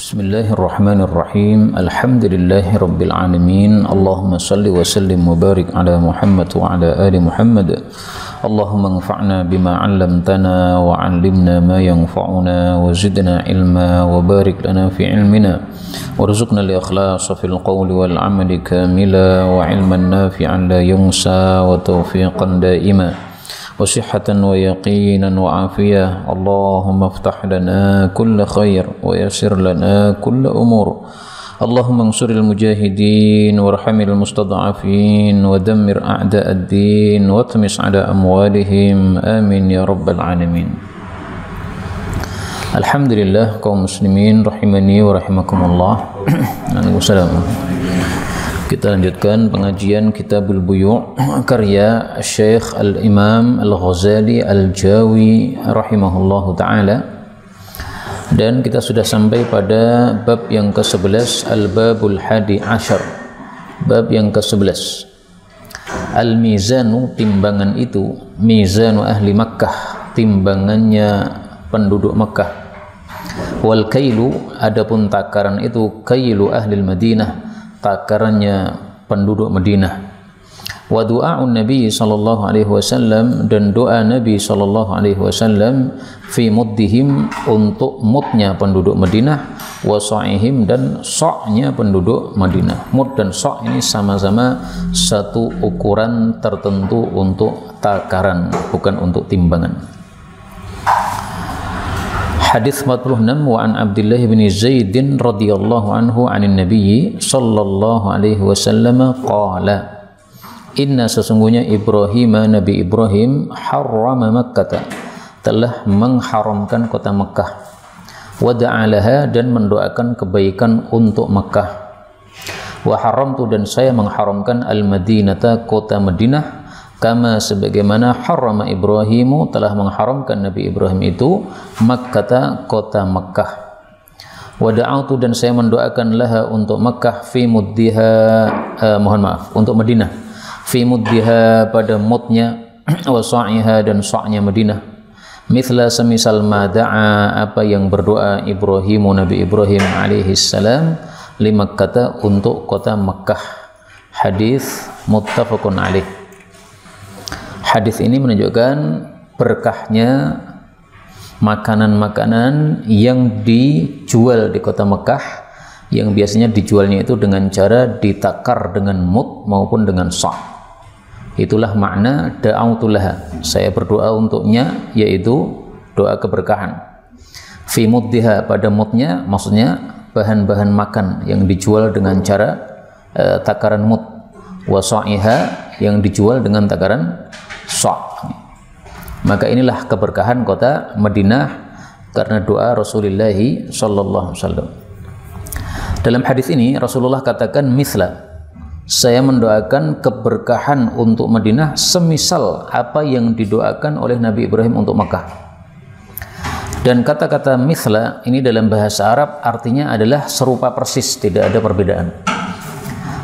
Bismillahirrahmanirrahim. Alhamdulillahirabbil alamin. Allahumma shalli wa sallim wa barik ala Muhammad wa ala ali Muhammad. Allahumma anfa'na bima 'allamtana wa 'allimna ma yanfa'una wa zidna ilma wa barik lana fi ilmina warzuqna al-ikhlasa fil qawli wal 'amali kamila wa 'ilman nafi'an la yunsa wa tawfiqan daima وصحة ويقينا وعافية. اللهم افتح لنا كل خير ويسر لنا كل أمور. اللهم انصر المجاهدين وارحم المستضعفين ودمر أعداء الدين واطمس على أموالهم آمين يا رب العالمين. Alhamdulillah kaum muslimin rahimani wa rahimakumullah. Kita lanjutkan pengajian Kitabul Buyu' karya Syekh Al-Imam Al-Ghazali Al-Jawi rahimahullahu ta'ala, dan kita sudah sampai pada bab yang ke-11, Al-Babul Hadi Ashar, bab yang ke-11. Al-Mizanu, timbangan itu, Mizanu Ahli Makkah, timbangannya penduduk Makkah. Wal Kailu, adapun takaran itu, Kailu Ahli Madinah, takarannya penduduk Madinah. Wa du'a'un Nabi sallallahu alaihi wasallam, dan doa Nabi sallallahu alaihi wasallam fi muddihim, untuk mudnya penduduk Madinah, wa sa'ihim, dan sa'nya penduduk Madinah. Mud dan sa' ini sama-sama satu ukuran tertentu untuk takaran, bukan untuk timbangan. Hadis 46, wa an Abdullah bin Zaid radhiyallahu anhu anin Nabi sallallahu alaihi wasallam qala, inna, sesungguhnya Ibrahim, Nabi Ibrahim, harrama Makkah, telah mengharamkan kota Makkah, wa da'alaha, dan mendoakan kebaikan untuk Makkah, wa haramtu, dan saya mengharamkan al-Madinata, kota Madinah, kama, sebagaimana harrama Ibrahimu, telah mengharamkan Nabi Ibrahim itu Makkah, kota Makkah. Wa da'autu, dan saya mendoakan laha, untuk Makkah, fi muddiha, untuk Madinah, fi muddiha, pada mudnya, wa sa'iha, dan sa'nya Madinah, mithla, semisal ma da'a, apa yang berdoa Ibrahimu, Nabi Ibrahim alaihi salam, li Makkah, untuk kota Makkah. Hadis muttafaqun alaih. Hadis ini menunjukkan berkahnya makanan-makanan yang dijual di kota Mekah, yang biasanya dijualnya itu dengan cara ditakar dengan mud maupun dengan sa'. Itulah makna da'autulaha, saya berdoa untuknya, yaitu doa keberkahan. Fi muddiha, pada mudnya, maksudnya bahan-bahan makan yang dijual dengan cara takaran mud. Wa sa'iha, yang dijual dengan takaran sa'. Maka inilah keberkahan kota Madinah karena doa Rasulullah sallallahu alaihi wasallam. Dalam hadis ini Rasulullah katakan misla, saya mendoakan keberkahan untuk Madinah semisal apa yang didoakan oleh Nabi Ibrahim untuk Makkah. Dan kata-kata misla ini dalam bahasa Arab artinya adalah serupa persis, tidak ada perbedaan.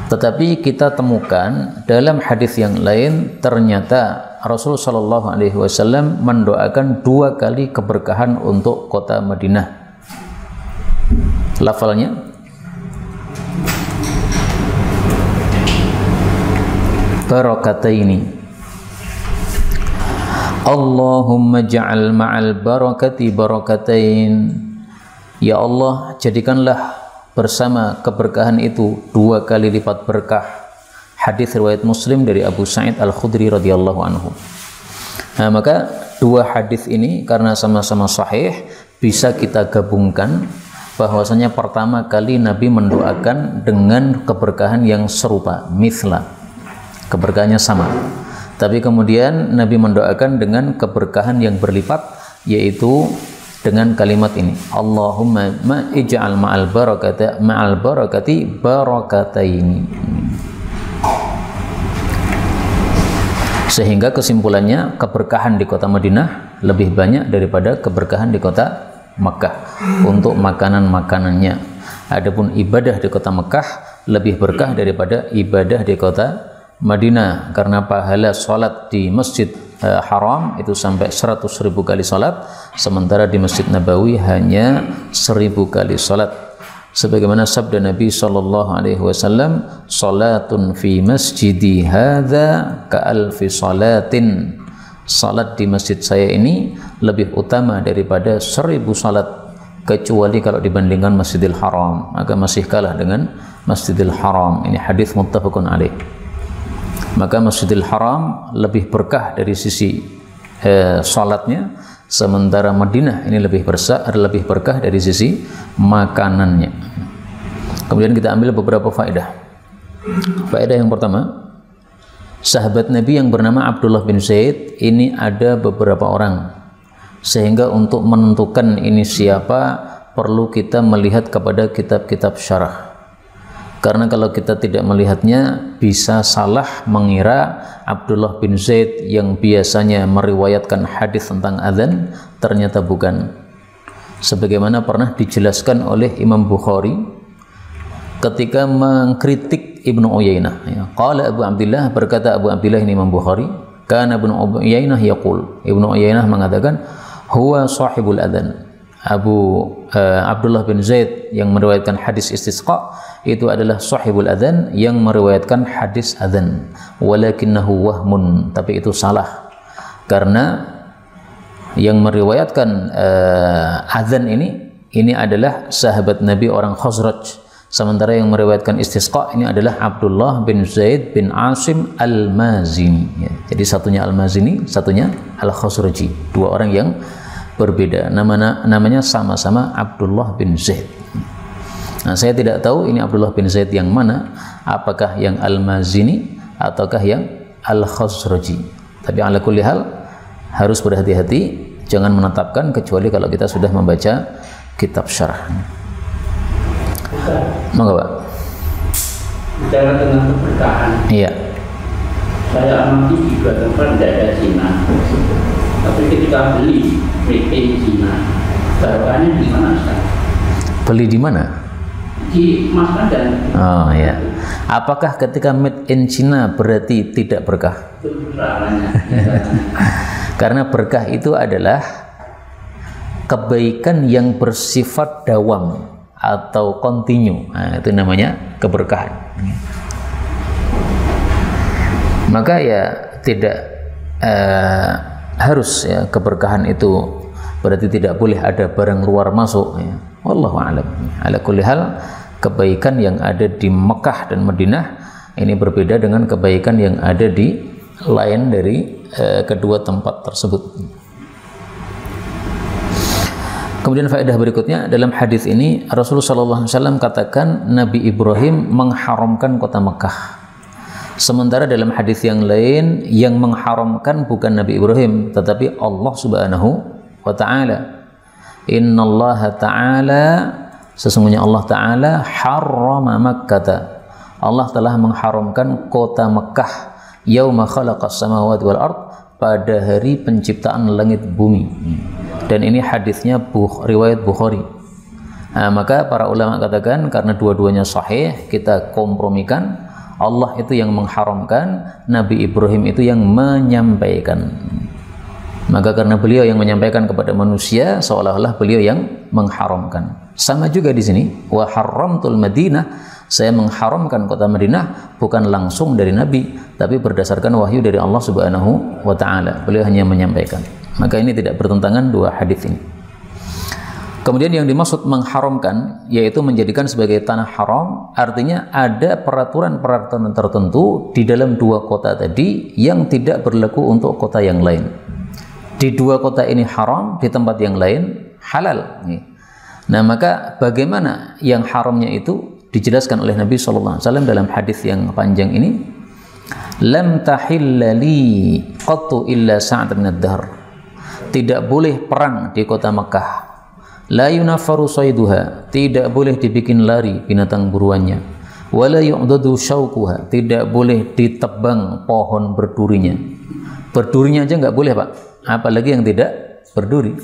Tetapi kita temukan dalam hadis yang lain ternyata Rasul sallallahu alaihi wasallam mendoakan 2 kali keberkahan untuk kota Madinah. Lafalnya barakataini. Allahumma ja'al ma'al barakati barakatain. Ya Allah, jadikanlah bersama keberkahan itu 2 kali lipat berkah. Hadis riwayat Muslim dari Abu Sa'id Al-Khudri radhiyallahu anhu. Nah, maka 2 hadis ini karena sama-sama sahih bisa kita gabungkan bahwasanya pertama kali Nabi mendoakan dengan keberkahan yang serupa, misla, keberkahannya sama. Tapi kemudian Nabi mendoakan dengan keberkahan yang berlipat, yaitu dengan kalimat ini, Allahumma ij'al ma'al barakati barakataini. Sehingga kesimpulannya keberkahan di kota Madinah lebih banyak daripada keberkahan di kota Makkah untuk makanan-makanannya. Adapun ibadah di kota Makkah lebih berkah daripada ibadah di kota Madinah, karena pahala sholat di Masjid Haram itu sampai 100.000 kali sholat, sementara di Masjid Nabawi hanya 1000 kali sholat. sebagaimana sabda Nabi sallallahu alaihi wasallam, salatun fi masjidi hadza ka alfi salatin, salat di masjid saya ini lebih utama daripada 1000 salat, kecuali kalau dibandingkan Masjidil Haram, maka masih kalah dengan Masjidil Haram. Ini hadis muttafaqun alaih. Maka Masjidil Haram lebih berkah dari sisi salatnya, sementara Madinah ini lebih berkah dari sisi makanannya. Kemudian kita ambil beberapa faedah. Faedah yang pertama, sahabat Nabi yang bernama Abdullah bin Zaid ini ada beberapa orang, sehingga untuk menentukan ini siapa perlu kita melihat kepada kitab-kitab syarah. Karena kalau kita tidak melihatnya bisa salah mengira Abdullah bin Zaid yang biasanya meriwayatkan hadis tentang azan ternyata bukan. Sebagaimana pernah dijelaskan oleh Imam Bukhari ketika mengkritik Ibnu Uyainah. Qala Abu Abdillah, berkata Abu Abdillah ini Imam Bukhari, kana Ibnu Uyainah yaqul, Ibnu Uyainah mengatakan huwa sahibul adzan. Abdullah bin Zaid yang meriwayatkan hadis istisqa itu adalah sahibul adzan yang meriwayatkan hadis adzan, walakinnahu wahmun, tapi itu salah, karena yang meriwayatkan adzan ini adalah sahabat Nabi orang Khazraj, sementara yang meriwayatkan istisqa ini adalah Abdullah bin Zaid bin Asim al-Mazini, ya. Jadi satunya al-Mazini, satunya al-Khazraji, dua orang yang berbeda, namanya sama-sama Abdullah bin Zaid. Nah, saya tidak tahu ini Abdullah bin Zaid yang mana, apakah yang al-Mazini ataukah yang al-Khazraji. Tapi ala kulli hal harus berhati-hati, jangan menetapkan kecuali kalau kita sudah membaca kitab syarah. Monggo, Pak. Bicara tentang keberkahan. Iya. Saya amati di dua tempat tidak ada Cina. Tapi ketika beli made in Cina, barokahnya di mana Ustaz? Beli di mana? Di Mas Pandan. Oh ya. Apakah ketika made in Cina berarti tidak berkah? Itu caranya. Karena berkah itu adalah kebaikan yang bersifat dawam atau kontinu. Nah, itu namanya keberkahan. Maka ya tidak harus ya keberkahan itu berarti tidak boleh ada barang luar masuk, ya. Wallahu a'lam. Ala kulli hal, kebaikan yang ada di Mekah dan Madinah ini berbeda dengan kebaikan yang ada di lain dari kedua tempat tersebut. Kemudian faedah berikutnya, dalam hadis ini Rasulullah SAW katakan Nabi Ibrahim mengharamkan kota Mekah. Sementara dalam hadis yang lain yang mengharamkan bukan Nabi Ibrahim tetapi Allah Subhanahu wa taala. Innallaha ta'ala, sesungguhnya Allah taala harrama Makkah. Allah telah mengharamkan kota Mekah yauma khalaqas samawati wal ard, pada hari penciptaan langit bumi. Dan ini hadisnya riwayat Bukhari. Nah, maka para ulama katakan karena dua-duanya sahih, kita kompromikan. Allah itu yang mengharamkan, Nabi Ibrahim itu yang menyampaikan. Maka karena beliau yang menyampaikan kepada manusia, seolah-olah beliau yang mengharamkan. Sama juga di sini, wa haramtul Madinah, saya mengharamkan kota Madinah bukan langsung dari Nabi, tapi berdasarkan wahyu dari Allah Subhanahu wa taala. Beliau hanya menyampaikan. Maka ini tidak bertentangan dua hadis ini. Kemudian yang dimaksud mengharamkan yaitu menjadikan sebagai tanah haram, artinya ada peraturan-peraturan tertentu di dalam dua kota tadi yang tidak berlaku untuk kota yang lain. Di dua kota ini haram, di tempat yang lain halal. Nah, maka bagaimana yang haramnya itu dijelaskan oleh Nabi SAW dalam hadis yang panjang ini. Lam tahilla li qattu illa sa'at min ad-dahr. Tidak boleh perang di kota Mekah. La yunafaru sayduha, tidak boleh dibikin lari binatang buruannya. Wala yu'dadu syauquha, tidak boleh ditebang pohon berdurinya. Berdurinya aja nggak boleh, Pak. Apalagi yang tidak berduri.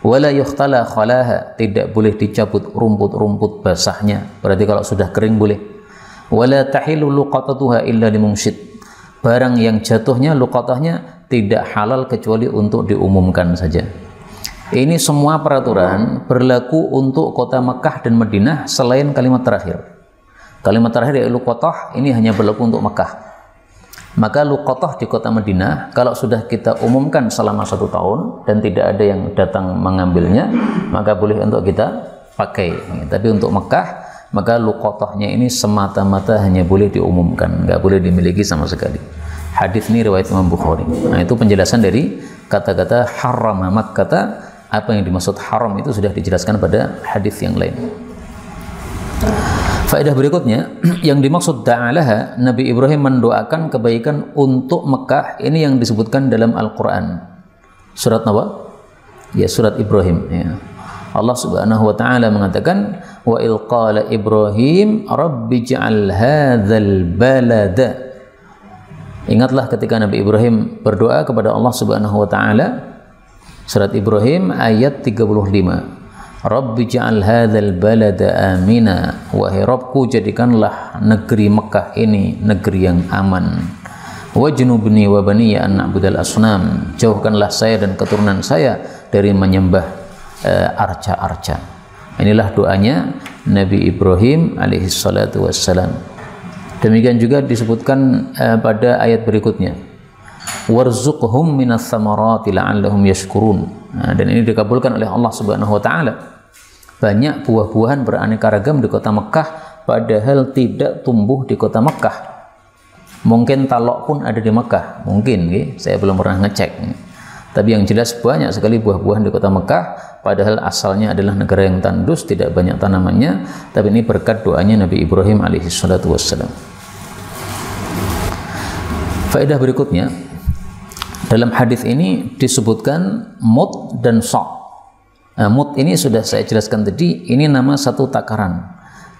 Wala yuhtala khalaha, tidak boleh dicabut rumput-rumput basahnya. Berarti kalau sudah kering boleh. Wala tahilu luqatatuha illa limumsyid. Barang yang jatuhnya luqatahnya tidak halal kecuali untuk diumumkan saja. Ini semua peraturan berlaku untuk kota Mekah dan Madinah selain kalimat terakhir. Kalimat terakhir yaitu luqatah, ini hanya berlaku untuk Mekah. Maka luqatah di kota Madinah kalau sudah kita umumkan selama 1 tahun dan tidak ada yang datang mengambilnya, maka boleh untuk kita pakai. Tapi untuk Mekah, maka luqatahnya ini semata-mata hanya boleh diumumkan, nggak boleh dimiliki sama sekali. Hadis ini riwayat Imam Bukhari. Nah, itu penjelasan dari kata-kata haram Makkah. Apa yang dimaksud haram itu sudah dijelaskan pada hadis yang lain. Faedah berikutnya, yang dimaksud da'alaha, Nabi Ibrahim mendoakan kebaikan untuk Mekah, ini yang disebutkan dalam Al-Quran. Surat apa? Ya, surat Ibrahim. Ya. Allah Subhanahu wa Ta'ala mengatakan, wa il qala Ibrahim rabbi ja'al hadzal balada. Ingatlah ketika Nabi Ibrahim berdoa kepada Allah Subhanahu wa Ta'ala. Surat Ibrahim ayat 35. Rabbi ja'al hadzal balada amina. Wahai Rabbku, jadikanlah negeri Mekah ini negeri yang aman. Wajnubni wa baniya an na'budal asnam. Jauhkanlah saya dan keturunan saya dari menyembah arca-arca. Inilah doanya Nabi Ibrahim alaihi salatu wassalam. Demikian juga disebutkan pada ayat berikutnya. Warzuqhum minas samarati la'allahum yashkurun. Nah, dan ini dikabulkan oleh Allah Subhanahu wa Ta'ala. Banyak buah-buahan beraneka ragam di kota Mekah padahal tidak tumbuh di kota Mekah. Mungkin talok pun ada di Mekah, mungkin saya belum pernah ngecek. Tapi yang jelas banyak sekali buah-buahan di kota Mekah padahal asalnya adalah negara yang tandus, tidak banyak tanamannya, tapi ini berkat doanya Nabi Ibrahim alaihi salatu wassalam. Faedah berikutnya, dalam hadis ini disebutkan mud dan sa'. Mud ini sudah saya jelaskan tadi, ini nama satu takaran.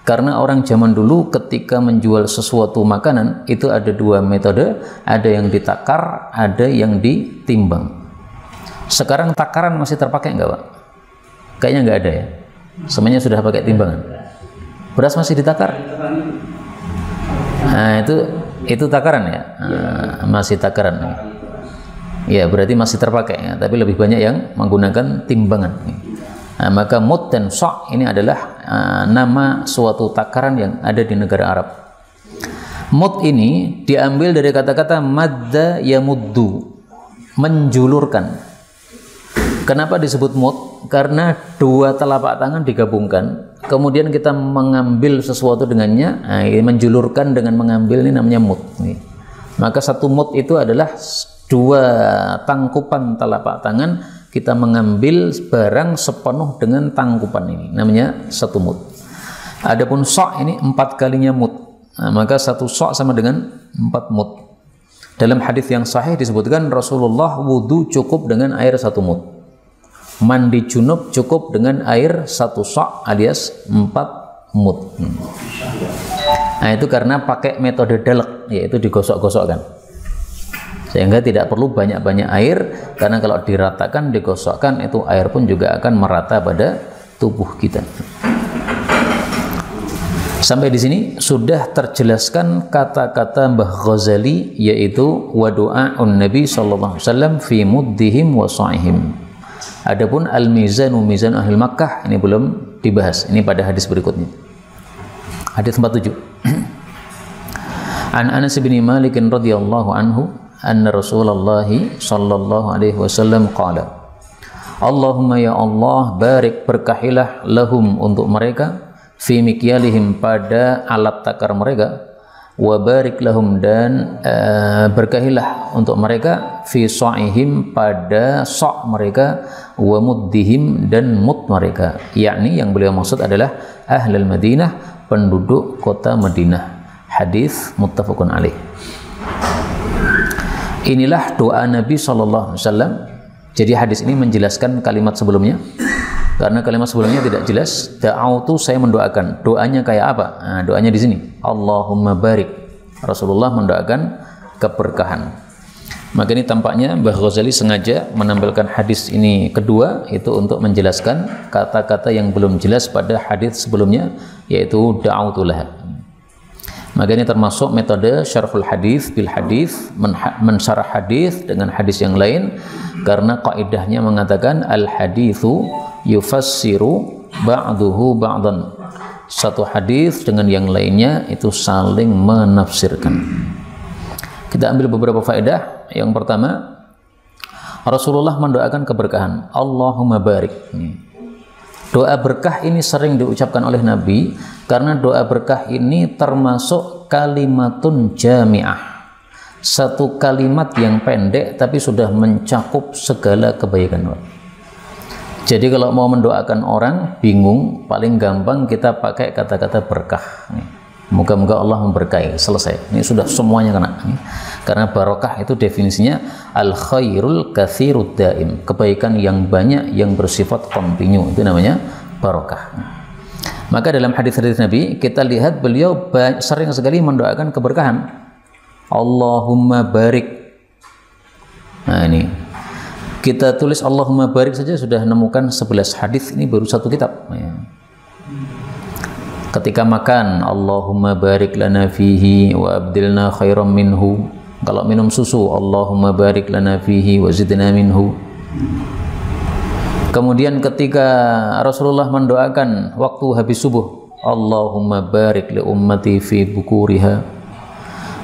Karena orang zaman dulu ketika menjual sesuatu makanan itu ada 2 metode, ada yang ditakar, ada yang ditimbang. Sekarang takaran masih terpakai enggak, Pak? Kayaknya enggak ada ya. Semuanya sudah pakai timbangan. Beras masih ditakar? Nah, itu takaran ya. Masih takaran. Ya, berarti masih terpakai ya, tapi lebih banyak yang menggunakan timbangan. Nah, maka mud dan sa' ini adalah nama suatu takaran yang ada di negara Arab. Mud ini diambil dari kata-kata madda yamuddu, menjulurkan. Kenapa disebut mud? Karena 2 telapak tangan digabungkan, kemudian kita mengambil sesuatu dengannya, menjulurkan dengan mengambil, ini namanya mud. Maka satu mud itu adalah 2 tangkupan telapak tangan, kita mengambil barang sepenuh dengan tangkupan ini, namanya satu mud. Adapun sa' ini 4 kalinya mud, maka satu sa' sama dengan 4 mud. Dalam hadis yang sahih disebutkan Rasulullah wudu cukup dengan air 1 mud, mandi junub cukup dengan air 1 sa' alias 4 mud. Nah, itu karena pakai metode dalq, yaitu digosok-gosokkan, sehingga tidak perlu banyak-banyak air, karena kalau diratakan, digosokkan, itu air pun juga akan merata pada tubuh kita. Sampai di sini sudah terjelaskan kata-kata Mbah Ghazali, yaitu wa du'a'un Nabi sallallahu alaihi wasallam fi muddihim wa sa'ihim. Adapun al-mizanu mizan ahli Makkah ini belum dibahas, ini pada hadis berikutnya. Hadis 47. An Anas bin Malik radhiyallahu anhu anna Rasulullah sallallahu alaihi wasallam qala, Allahumma ya Allah, barik berkahilah lahum untuk mereka, fi mikyalihim pada alat takar mereka, wa barik lahum dan berkahilah untuk mereka, fi sa'ihim pada sa' mereka, wa muddihim dan mud mereka, yakni yang beliau maksud adalah ahlul Madinah, penduduk kota Madinah. Hadis muttafaqun alaih. Inilah doa Nabi SAW. Jadi hadis ini menjelaskan kalimat sebelumnya, karena kalimat sebelumnya tidak jelas. Da'autu, saya mendoakan. Doanya kayak apa? Nah, doanya di sini, Allahumma barik. Rasulullah mendoakan keberkahan. Maka ini tampaknya Mbah Ghazali sengaja menampilkan hadis ini kedua, itu untuk menjelaskan kata-kata yang belum jelas pada hadis sebelumnya, yaitu da'autu laha. Maka ini termasuk metode syarhul hadis bil hadis, mensyarah hadis dengan hadis yang lain, karena kaidahnya mengatakan al haditsu yufassiru ba'duhu ba'dan. Satu hadis dengan yang lainnya itu saling menafsirkan. Kita ambil beberapa faedah. Yang pertama, Rasulullah mendoakan keberkahan. Allahumma barik. Doa berkah ini sering diucapkan oleh Nabi karena doa berkah ini termasuk kalimatun jami'ah. Satu kalimat yang pendek tapi sudah mencakup segala kebaikan. Jadi kalau mau mendoakan orang bingung, paling gampang kita pakai kata-kata berkah. Moga-moga Allah memberkahi, selesai. Ini sudah semuanya kena. Karena barokah itu definisinya al khairul katsirud daim, kebaikan yang banyak yang bersifat kontinu, itu namanya barokah. Maka dalam hadis-hadis Nabi kita lihat beliau sering sekali mendoakan keberkahan. Allahumma barik. Nah ini kita tulis Allahumma barik saja sudah menemukan 11 hadis, ini baru satu kitab. Ketika makan, Allahumma barik lana fihi wa abdilna khairam minhu. Kalau minum susu, Allahumma barik lana fihi wa zidna minhu. Kemudian ketika Rasulullah mendoakan waktu habis subuh, Allahumma barik li ummati fi bukuriha.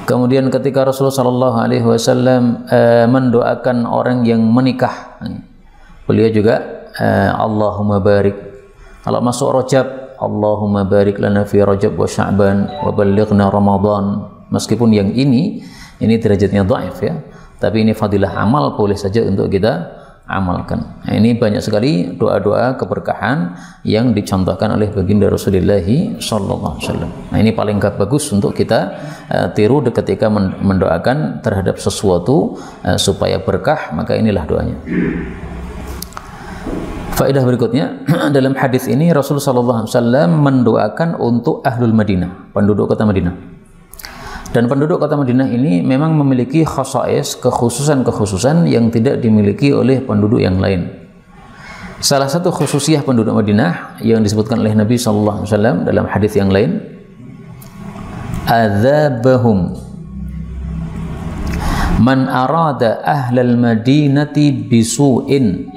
Kemudian ketika Rasulullah sallallahu alaihi wasallam mendoakan orang yang menikah, beliau juga Allahumma barik. Kalau masuk Rajab, Allahumma barik lana fi Rajab wa Sya'ban wa ballighna Ramadan. Meskipun yang ini derajatnya dhaif ya, tapi ini fadilah amal, boleh saja untuk kita amalkan. Nah, ini banyak sekali doa-doa keberkahan yang dicontohkan oleh baginda Rasulullah sallallahu alaihi wasallam. Nah, ini paling bagus untuk kita tiru ketika mendoakan terhadap sesuatu supaya berkah, maka inilah doanya. Faedah berikutnya, dalam hadis ini Rasulullah SAW mendoakan untuk ahlul Madinah, penduduk kota Madinah. Dan penduduk kota Madinah ini memang memiliki khasais, kekhususan-kekhususan yang tidak dimiliki oleh penduduk yang lain. Salah satu khususiyah penduduk Madinah yang disebutkan oleh Nabi SAW dalam hadis yang lain, adzabahum man arada ahlal madinati bisu'in.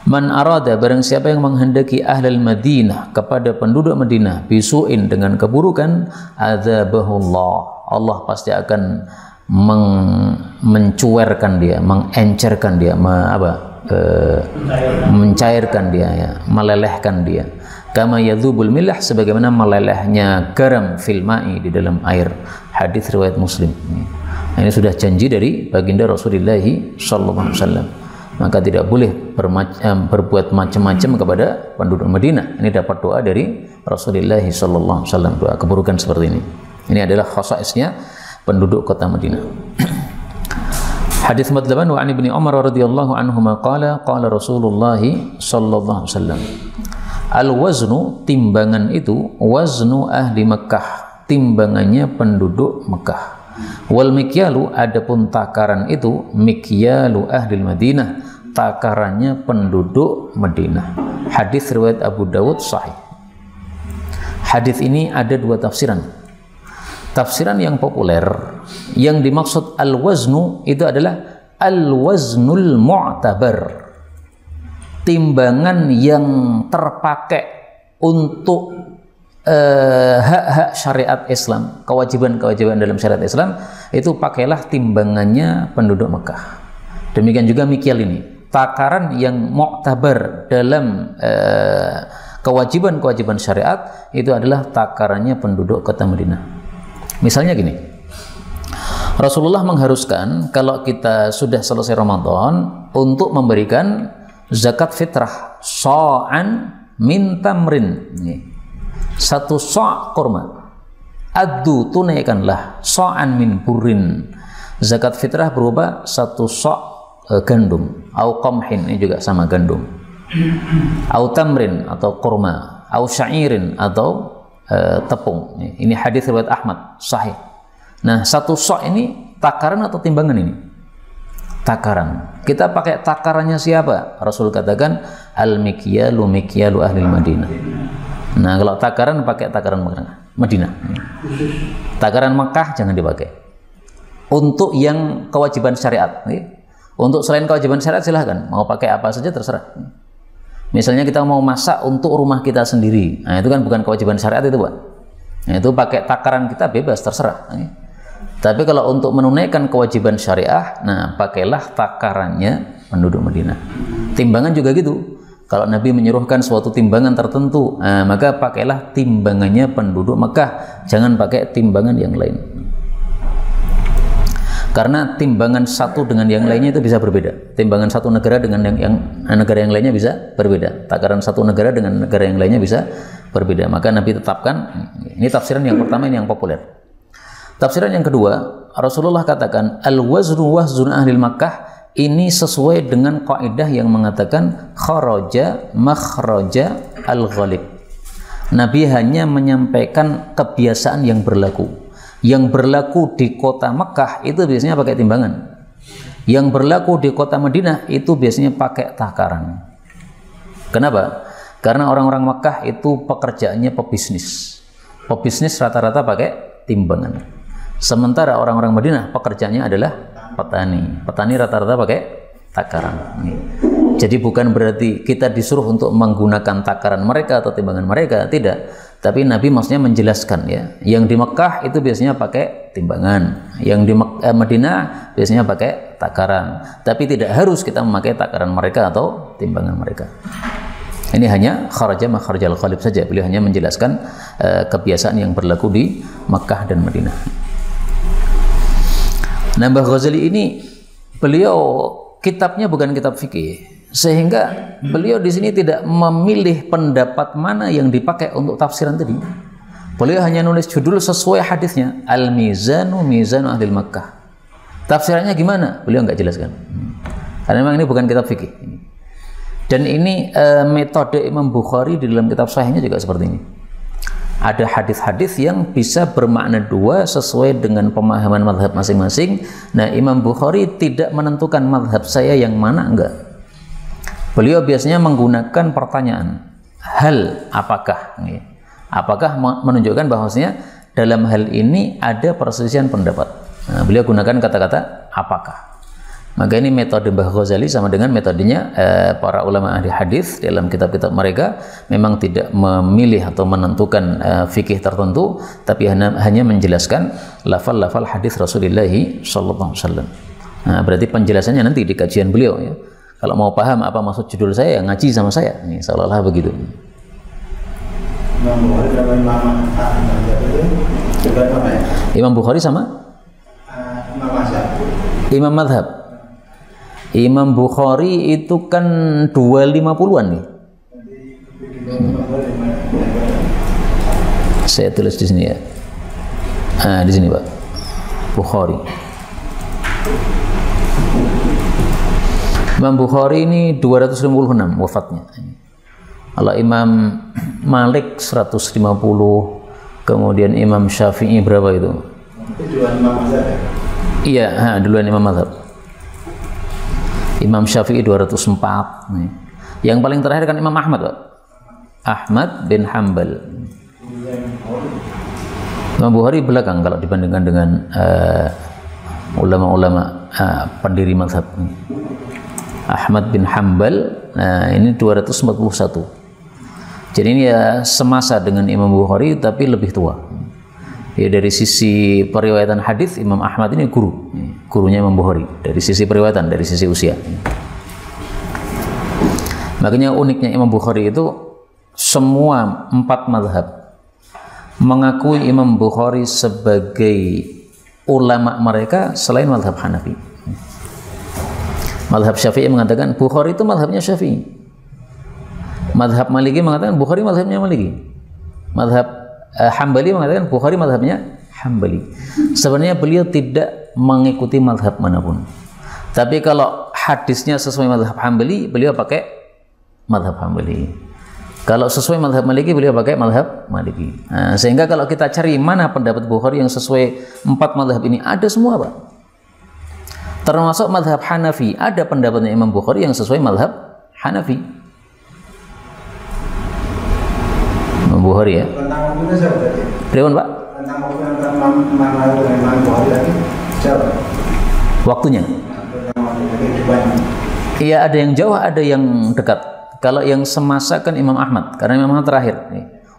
Man arada, barang siapa yang menghendaki ahlal Madinah, kepada penduduk Madinah, bisu'in, dengan keburukan, adzabahullah, Allah pasti akan mencuerkan dia, mengencerkan dia, mencairkan dia ya, melelehkan dia. Kama yadzubul milah, sebagaimana melelehnya garam fil ma'i, di dalam air. Hadis riwayat Muslim. Ini sudah janji dari baginda Rasulullah sallallahu alaihi wasallam. Maka tidak boleh berbuat macam-macam kepada penduduk Madinah. Ini dapat doa dari Rasulullah SAW, doa keburukan seperti ini. Ini adalah khasaisnya penduduk kota Madinah. Hadis 48, wa an Ibnu Umar radhiyallahu anhuma qala qala Rasulullah sallallahu alaihi wasallam, al waznu, timbangan itu, waznu ahli Makkah, timbangannya penduduk Mekah. Wal mikyalu, adapun takaran itu, mikyalu ahli Madinah, takarannya penduduk Madinah. Hadis riwayat Abu Dawud sahih. Hadis ini ada dua tafsiran. Tafsiran yang populer, yang dimaksud al-waznu itu adalah al-waznul mu'tabar, timbangan yang terpakai untuk hak-hak syariat Islam, kewajiban-kewajiban dalam syariat Islam, itu pakailah timbangannya penduduk Mekah. Demikian juga mikyal ini, takaran yang mu'tabar dalam kewajiban-kewajiban syariat, itu adalah takarannya penduduk kota Madinah. Misalnya gini, Rasulullah mengharuskan kalau kita sudah selesai Ramadan untuk memberikan zakat fitrah, sa'an min tamrin, satu sa' kurma, addu, tunaikanlah, sa'an min burrin. Zakat fitrah berupa satu sa' gandum, au qamhin, ini juga sama gandum, au tamrin atau kurma, au sya'irin atau tepung. Ini hadis riwayat Ahmad sahih. Nah, satu sa' ini takaran atau timbangan ini? Takaran. Kita pakai takarannya siapa? Rasul katakan al mikyalu mikyalu ahli Madinah. Nah, kalau takaran pakai takaran Madinah. Takaran Mekah jangan dipakai. Untuk yang kewajiban syariat. Untuk selain kewajiban syariat silahkan. Mau pakai apa saja terserah. Misalnya kita mau masak untuk rumah kita sendiri. Nah, itu kan bukan kewajiban syariat itu, Pak. Nah, itu pakai takaran kita bebas terserah. Tapi kalau untuk menunaikan kewajiban syariah, nah pakailah takarannya penduduk Madinah. Timbangan juga gitu. Kalau Nabi menyuruhkan suatu timbangan tertentu, nah, maka pakailah timbangannya penduduk Mekah, jangan pakai timbangan yang lain. Karena timbangan satu dengan yang lainnya itu bisa berbeda. Timbangan satu negara dengan negara yang lainnya bisa berbeda. Takaran satu negara dengan negara yang lainnya bisa berbeda. Maka Nabi tetapkan, ini tafsiran yang pertama, ini yang populer. Tafsiran yang kedua, Rasulullah katakan al-waznu waznu ahlil Makkah, ini sesuai dengan kaidah yang mengatakan kharaja makhraja al-ghalib. Nabi hanya menyampaikan kebiasaan yang berlaku. Yang berlaku di kota Mekah itu biasanya pakai timbangan. Yang berlaku di kota Madinah itu biasanya pakai takaran. Kenapa? Karena orang-orang Mekah itu pekerjaannya pebisnis. Pebisnis rata-rata pakai timbangan. Sementara orang-orang Madinah pekerjaannya adalah petani. Petani rata-rata pakai takaran. Jadi bukan berarti kita disuruh untuk menggunakan takaran mereka atau timbangan mereka, tidak. Tapi Nabi maksudnya menjelaskan ya. Yang di Mekah itu biasanya pakai timbangan, yang di Madinah biasanya pakai takaran. Tapi tidak harus kita memakai takaran mereka atau timbangan mereka. Ini hanya kharaja makharajal ghalib saja. Beliau hanya menjelaskan kebiasaan yang berlaku di Mekah dan Madinah. Nah, Mbah Ghazali ini beliau kitabnya bukan kitab fikih, sehingga beliau di sini tidak memilih pendapat mana yang dipakai untuk tafsiran tadi. Beliau hanya nulis judul sesuai hadisnya, Al-Mizanu Mizanu Ahlil Makkah. Tafsirannya gimana? Beliau nggak jelaskan. Karena memang ini bukan kitab fikih. Dan ini metode Imam Bukhari di dalam kitab sahihnya juga seperti ini. Ada hadis-hadis yang bisa bermakna dua sesuai dengan pemahaman mazhab masing-masing. Nah, Imam Bukhari tidak menentukan mazhab saya yang mana, enggak. Beliau biasanya menggunakan pertanyaan, hal apakah? Apakah menunjukkan bahwasanya dalam hal ini ada perselisihan pendapat. Nah, beliau gunakan kata-kata apakah. Maka ini metode Mbah Ghazali sama dengan metodenya para ulama ahli hadis dalam kitab-kitab mereka, memang tidak memilih atau menentukan fikih tertentu, tapi hanya menjelaskan lafal-lafal hadis Rasulullah sallallahu alaihi wasallam. Nah, berarti penjelasannya nanti di kajian beliau ya. Kalau mau paham apa maksud judul saya, ya ngaji sama saya. Ini seolah-olah begitu. Imam Bukhari sama Imam Madhab. Imam Bukhari itu kan 250-an nih. Saya tulis di sini ya. Nah, di sini Pak. Bukhari. Imam Bukhari ini 256 wafatnya. Kalau Imam Malik 150, kemudian Imam Syafi'i berapa itu? Duluan Imam Mazhab ya? Iya, duluan Imam Mazhab. Imam Syafi'i 204. Yang paling terakhir kan Imam Ahmad, Pak. Ahmad bin Hanbal. Imam Bukhari belakang kalau dibandingkan dengan ulama-ulama pendiri mazhab. Ahmad bin Hanbal, nah ini 241. Jadi ini ya semasa dengan Imam Bukhari tapi lebih tua. Ya, dari sisi periwayatan hadis Imam Ahmad ini gurunya Imam Bukhari, dari sisi periwayatan, dari sisi usia. Makanya uniknya Imam Bukhari itu semua 4 mazhab mengakui Imam Bukhari sebagai ulama mereka selain mazhab Hanafi. Mazhab Syafi'i mengatakan Bukhari itu mazhabnya Syafi'i. Mazhab Maliki mengatakan Bukhari mazhabnya Maliki. Mazhab Hambali mengatakan Bukhari mazhabnya Hambali. Sebenarnya beliau tidak mengikuti mazhab manapun. Tapi kalau hadisnya sesuai mazhab Hambali, beliau pakai mazhab Hambali. Kalau sesuai mazhab Maliki, beliau pakai mazhab Maliki. Nah, sehingga kalau kita cari mana pendapat Bukhari yang sesuai 4 mazhab ini, ada semua, Pak. Termasuk mazhab Hanafi, ada pendapatnya Imam Bukhari yang sesuai mazhab Hanafi. Imam Bukhari ya. Tentang waktunya siapa tadi? Pripun, Pak? Tentang waktu antara Imam Nawawi dan Imam Bukhari tadi siapa? Waktunya? Tentang waktunya kehidupannya. Iya, ada yang jauh, ada yang dekat. Kalau yang semasa kan Imam Ahmad, karena Imam Ahmad terakhir.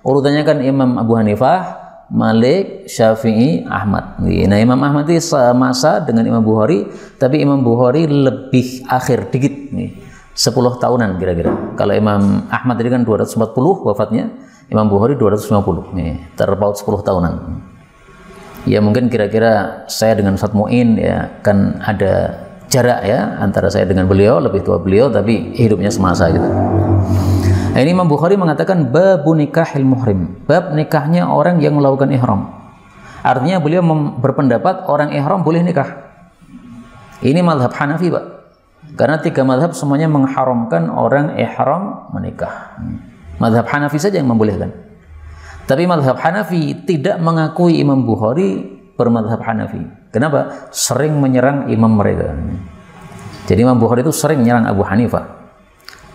Urutannya kan Imam Abu Hanifah, Malik, Syafi'i, Ahmad. Nah, Imam Ahmad itu semasa dengan Imam Bukhari, tapi Imam Bukhari lebih akhir dikit nih. 10 tahunan kira-kira. Kalau Imam Ahmad tadi kan 240 wafatnya, Imam Bukhari 250 nih, terpaut 10 tahunan. Ya mungkin kira-kira saya dengan Ustaz Mu'in ya kan ada jarak ya antara saya dengan beliau, lebih tua beliau tapi hidupnya semasa gitu. Nah, ini Imam Bukhari mengatakan babu nikahil muhrim, bab nikahnya orang yang melakukan ihram. Artinya beliau berpendapat orang ihram boleh nikah. Ini mazhab Hanafi, Pak. Karena 3 mazhab semuanya mengharamkan orang ihram menikah. Mazhab Hanafi saja yang membolehkan. Tapi mazhab Hanafi tidak mengakui Imam Bukhari bermazhab Hanafi. Kenapa? Sering menyerang imam mereka. Jadi Imam Bukhari itu sering menyerang Abu Hanifah.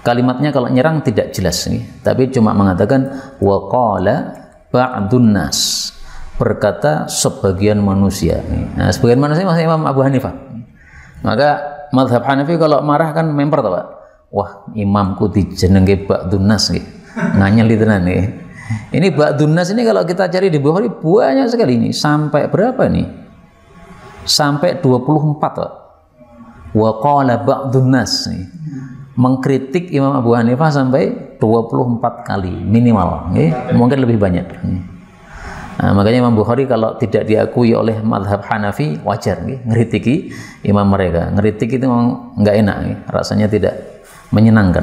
Kalimatnya kalau nyerang tidak jelas nih, tapi cuma mengatakan waqala ba'dun nas, berkata sebagian manusia. Nah, sebagian manusia masih Imam Abu Hanifah. Maka mazhab Hanafi kalau marah kan memper toh, Pak. Wah, imamku dijenenge ba'dun nas nih. Nganyel itu nih. Ini ba'dun nas ini kalau kita cari di Bukhari banyak sekali ini. Sampai berapa nih? Sampai 24, Pak. Waqala ba'dun nas nih. Mengkritik Imam Abu Hanifah sampai 24 kali minimal, mungkin lebih banyak. Nah, makanya Imam Bukhari kalau tidak diakui oleh mazhab Hanafi wajar ngkritiki imam mereka. Ngkritik itu memang nggak enak, rasanya tidak menyenangkan.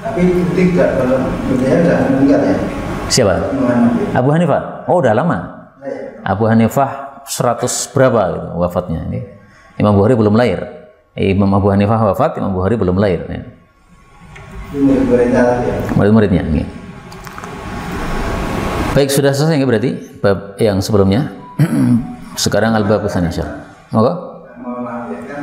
Tapi tidak, kalau beliau sudah meninggal ya. Siapa? Abu Hanifah. Oh, udah lama. Abu Hanifah 100 berapa gitu wafatnya ini. Imam Bukhari belum lahir. Imam Abu Hanifah wafat, Imam Bukhari belum lahir. Ya. Murid-muridnya. Ya. Baik, sudah selesai berarti bab yang sebelumnya. Sekarang al-bab tsaniyah. Monggo. Mohon maaf ya, kan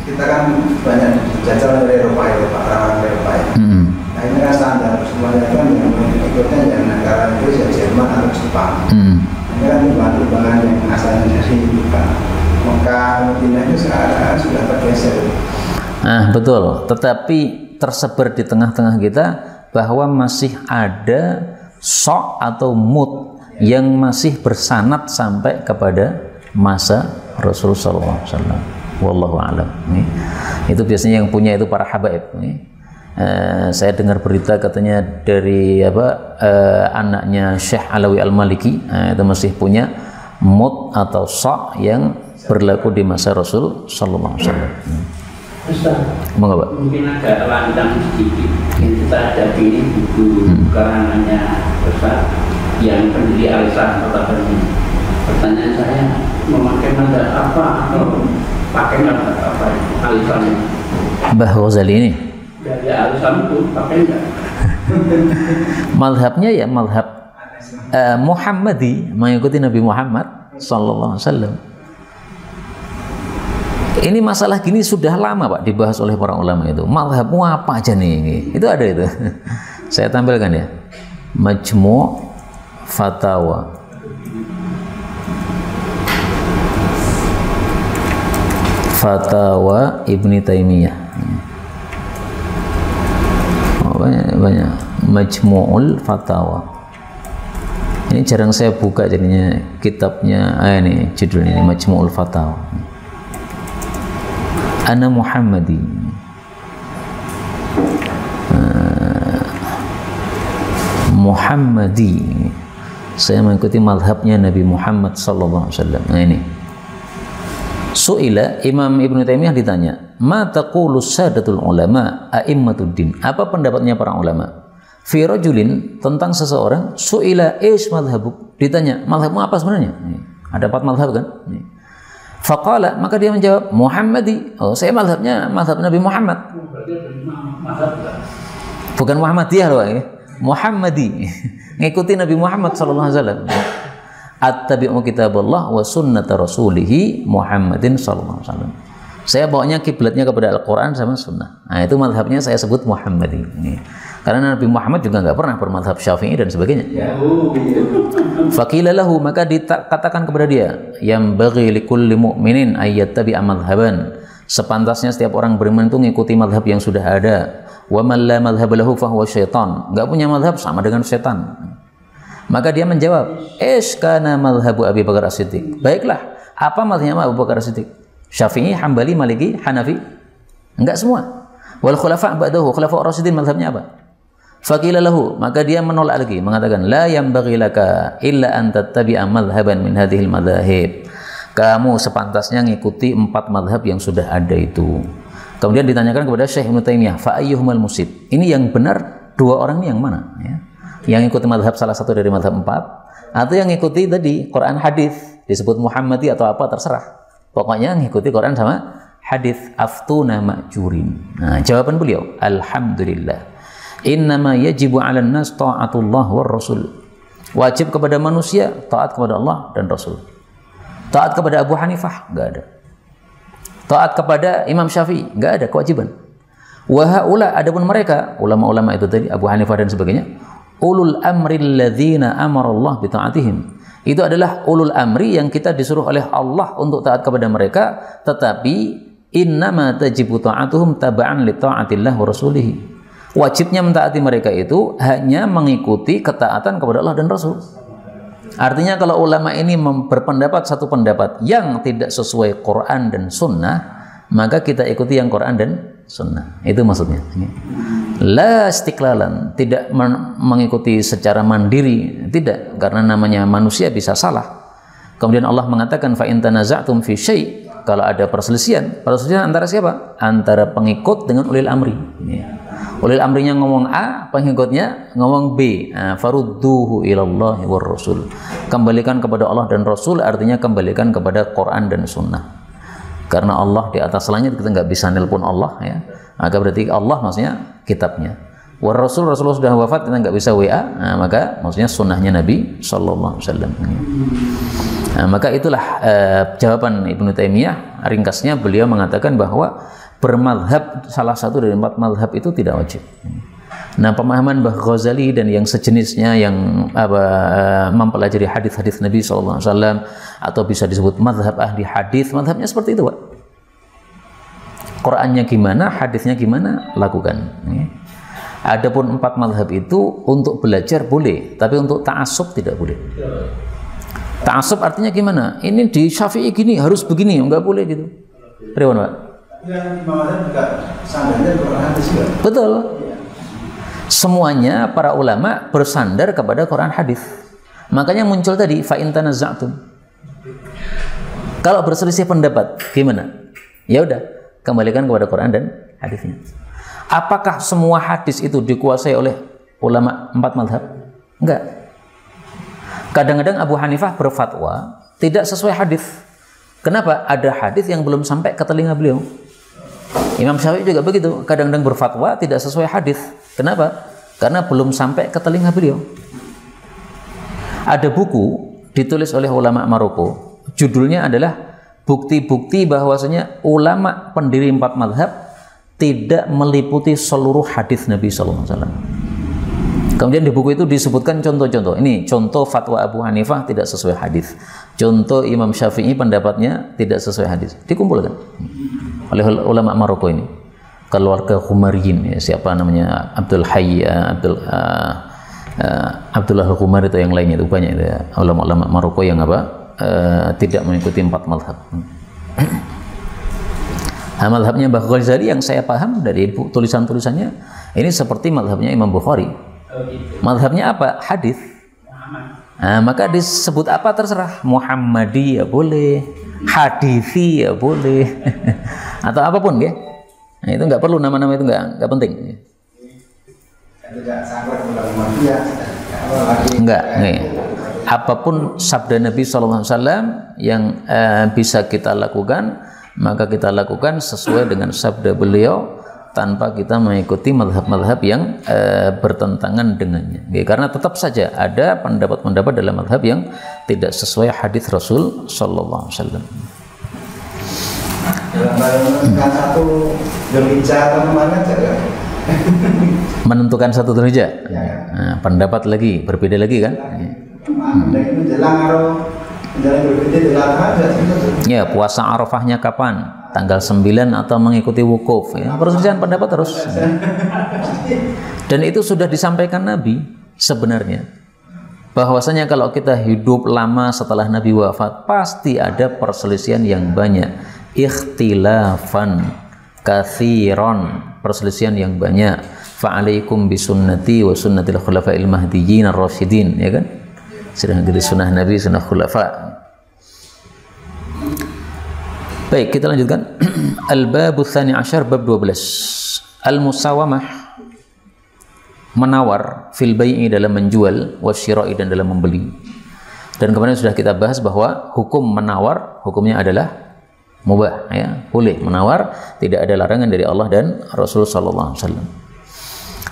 kita kan banyak dijajal dari Eropa, orang Eropa. Nah ini kan standar semuanya kan yang ikutnya yang negara Inggris ya Jerman atau Jepang. Ini kan tumbuhan-tumbuhan yang asalnya dari Mekah, Madinah itu sekarang sudah tergeser. Nah, betul. Tetapi tersebar di tengah-tengah kita bahwa masih ada sok atau mut yang masih bersanad sampai kepada masa Rasulullah SAW. Wallahu a'lam. Itu biasanya yang punya itu para habaib. Saya dengar berita katanya dari anaknya Syekh Alawi Al-Maliki, itu masih punya mut atau sok yang berlaku di masa Rasul Sallallahu Alaihi Wasallam. Ustaz, mungkin agak lancang sedikit. Kita ada ini buku karangannya Ustaz yang pendiri Al-Ihsan Kota Bandung. Pertanyaan saya, memakai mazhab apa atau pakai mazhab apa Al-Ihsan? Mbah Ghazali ini? Dari Al-Ihsan itu pakai enggak? Mazhabnya ya mazhab Muhammadi, mengikuti Nabi Muhammad Sallallahu Alaihi Wasallam. Ini masalah gini sudah lama, Pak, dibahas oleh para ulama itu. Mazhabmu apa aja nih? Itu ada itu. Saya tampilkan ya. Majmu' Fatawa. Fatawa Ibnu Taimiyah. Oh, banyak. Majmu'ul Fatawa. Ini jarang saya buka jadinya kitabnya. Ini judulnya ini Majmu'ul Fatawa. Ana Muhammadi. Muhammadi. Saya mengikuti mazhabnya Nabi Muhammad sallallahu alaihi wasallam. Nah ini. Su'ila, Imam Ibnu Taimiyah ditanya, "Ma taqulu sadatul ulama a'immatud din?" Apa pendapatnya para ulama? Fi rajulin, tentang seseorang, su'ila ish madhabuk? Ditanya, mazhabmu apa sebenarnya? Ada 4 mazhab kan? Faqala, maka dia menjawab, Muhammadi. Oh, saya mazhabnya mazhab Nabi Muhammad. Bukan Muhammadiyah loh, Muhammadi. Ngikuti Nabi Muhammad sallallahu alaihi wasallam. Attabi'u kitaballah wa sunnata rasulih Muhammadin sallallahu alaihi wasallam. Saya bawanya kiblatnya kepada Al-Qur'an sama sunnah. Nah, itu mazhabnya saya sebut Muhammadi. Karena Nabi Muhammad juga nggak pernah bermadhab Syafi'i dan sebagainya. Faqila lahu, maka dikatakan kepada dia, yang bagi likulli mu'minin ayyattabi'a madhhaban, sepantasnya setiap orang beriman itu ngikuti madhab yang sudah ada. Wa man la madhhab lahu fahuwa syaitan, nggak punya madhab sama dengan setan. Maka dia menjawab, kana madhhabu Abi Bakar As-Siddiq. Baiklah, apa madhabnya Abu Bakar As-Siddiq? Syafi'i, Hambali, Maliki, Hanafi? Enggak semua. Wal khulafa' ba'dahu, khulafa' ar-rasyidin madhabnya apa? Faqila lahu, maka dia menolak lagi, mengatakan la yanbaghi laka illa an tattabi'a madhhaban min hadhil madhahib. Kamu sepantasnya ngikuti 4 madhab yang sudah ada itu. Kemudian ditanyakan kepada Syekh Ibnu Taimiyah, fa ayyuhumal musib? Ini yang benar 2 orang ini yang mana, ya? Yang ikuti madhab salah satu dari madhab 4, atau yang ikuti tadi Quran hadis, disebut Muhammadi atau apa terserah. Pokoknya ngikuti Quran sama hadis. Aftuna ma'jurin. Nah, jawaban beliau, alhamdulillah. Innama yajibu 'alan nas ta'atullah war rasul. Wajib kepada manusia taat kepada Allah dan Rasul. Taat kepada Abu Hanifah enggak ada. Taat kepada Imam Syafi'i enggak ada kewajiban. Wa haula, adapun mereka ulama-ulama itu tadi Abu Hanifah dan sebagainya, ulul amri alladzina amara Allah bi ta'atihim. Itu adalah ulul amri yang kita disuruh oleh Allah untuk taat kepada mereka, tetapi innama tajibu ta'atuhum taba'an li ta'atillah wa rasulih. Wajibnya mentaati mereka itu hanya mengikuti ketaatan kepada Allah dan Rasul. Artinya kalau ulama ini berpendapat satu pendapat yang tidak sesuai Quran dan Sunnah, maka kita ikuti yang Quran dan Sunnah. Itu maksudnya. La istiqlalan, tidak mengikuti secara mandiri, tidak, karena namanya manusia bisa salah. Kemudian Allah mengatakan fa in tanaza'tum fi syai', kalau ada perselisihan antara siapa? Antara pengikut dengan ulil amri. Ulil amrinya ngomong A, pengikutnya ngomong B. Farudduhu ilallahi war rasul. Kembalikan kepada Allah dan Rasul, artinya kembalikan kepada Quran dan Sunnah. Karena Allah di atas langit, kita nggak bisa nelpon Allah, ya. Maka berarti Allah maksudnya kitabnya. War rasul, Rasulullah sudah wafat, kita nggak bisa WA. Maka maksudnya sunnahnya Nabi Sallallahu Alaihi Wasallam. Maka itulah jawaban Ibnu Taimiyah. Ringkasnya beliau mengatakan bahwa bermadhab salah satu dari 4 madhab itu tidak wajib. Nah, pemahaman Mbah Ghazali dan yang sejenisnya yang mempelajari hadis-hadis Nabi SAW atau bisa disebut madhab ahli hadis, madhabnya seperti itu, Pak. Qurannya gimana, hadisnya gimana, lakukan. Adapun 4 madhab itu untuk belajar boleh, tapi untuk ta'assub tidak boleh. Ta'assub artinya gimana? Ini di Syafi'i gini, harus begini, enggak boleh gitu. Bagaimana, Pak? Yang Imam Ahmad juga sandarnya Quran hadis juga. Betul. Semuanya para ulama bersandar kepada Quran hadis. Makanya muncul tadi fa in tanaza'tum. Kalau berselisih pendapat gimana? Ya udah, kembalikan kepada Quran dan hadisnya. Apakah semua hadis itu dikuasai oleh ulama 4 mazhab? Enggak. Kadang-kadang Abu Hanifah berfatwa tidak sesuai hadis. Kenapa? Ada hadis yang belum sampai ke telinga beliau. Imam Syafi'i juga begitu, kadang-kadang berfatwa tidak sesuai hadis. Kenapa? Karena belum sampai ke telinga beliau. Ada buku ditulis oleh ulama Maroko, judulnya adalah bukti-bukti bahwasanya ulama pendiri 4 mazhab tidak meliputi seluruh hadis Nabi SAW. Kemudian di buku itu disebutkan contoh-contoh. Ini contoh fatwa Abu Hanifah tidak sesuai hadis. Contoh Imam Syafi'i pendapatnya tidak sesuai hadis. Dikumpulkan oleh ulama Maroko ini. Keluarga Khumariyin, ya, siapa namanya, Abdul Hayy, Abdullah Al-Khumari atau yang lainnya, itu banyak itu, ya, ulama-ulama Maroko yang tidak mengikuti 4 mazhab. Nah, mazhabnya Mbah Ghazali yang saya paham dari tulisan-tulisannya ini seperti mazhabnya Imam Bukhari. Mazhabnya apa? Hadis. Nah, maka disebut apa terserah. Muhammadi ya boleh, hadithi ya boleh, atau apapun, ya. Nah, itu nggak perlu nama-nama, itu nggak penting. Enggak. Apapun sabda Nabi SAW yang bisa kita lakukan, maka kita lakukan sesuai dengan sabda beliau, tanpa kita mengikuti madhab-madhab yang bertentangan dengannya. Karena tetap saja ada pendapat-pendapat dalam madhab yang tidak sesuai hadis Rasul Sallallahu Alaihi Wasallam. Dalam satu Dzulhijjah atau kemarin saja menentukan satu derajat. Nah, pendapat lagi berbeda lagi kan? Ya, puasa Arafahnya kapan? Tanggal 9 atau mengikuti wukuf ya. Perselisihan pendapat terus. Dan itu sudah disampaikan Nabi sebenarnya. Bahwasanya kalau kita hidup lama setelah Nabi wafat, pasti ada perselisihan yang banyak. Ikhtilafan katsiran, perselisihan yang banyak. Fa'alaikum bisunnati wa sunnatil khulafa'il mahdiyyin ar-rasyidin, ya kan? Sudah jadi sunnah Nabi, sunnah khulafa. Baik, kita lanjutkan. Al-babu tsani asyar, bab 12. Al-musawamah, menawar, fil bai'i, dalam menjual, wasyira'i, dan dalam membeli. Dan kemarin sudah kita bahas bahwa hukum menawar, hukumnya adalah mubah, ya, boleh menawar, tidak ada larangan dari Allah dan Rasul sallallahu alaihi wasallam.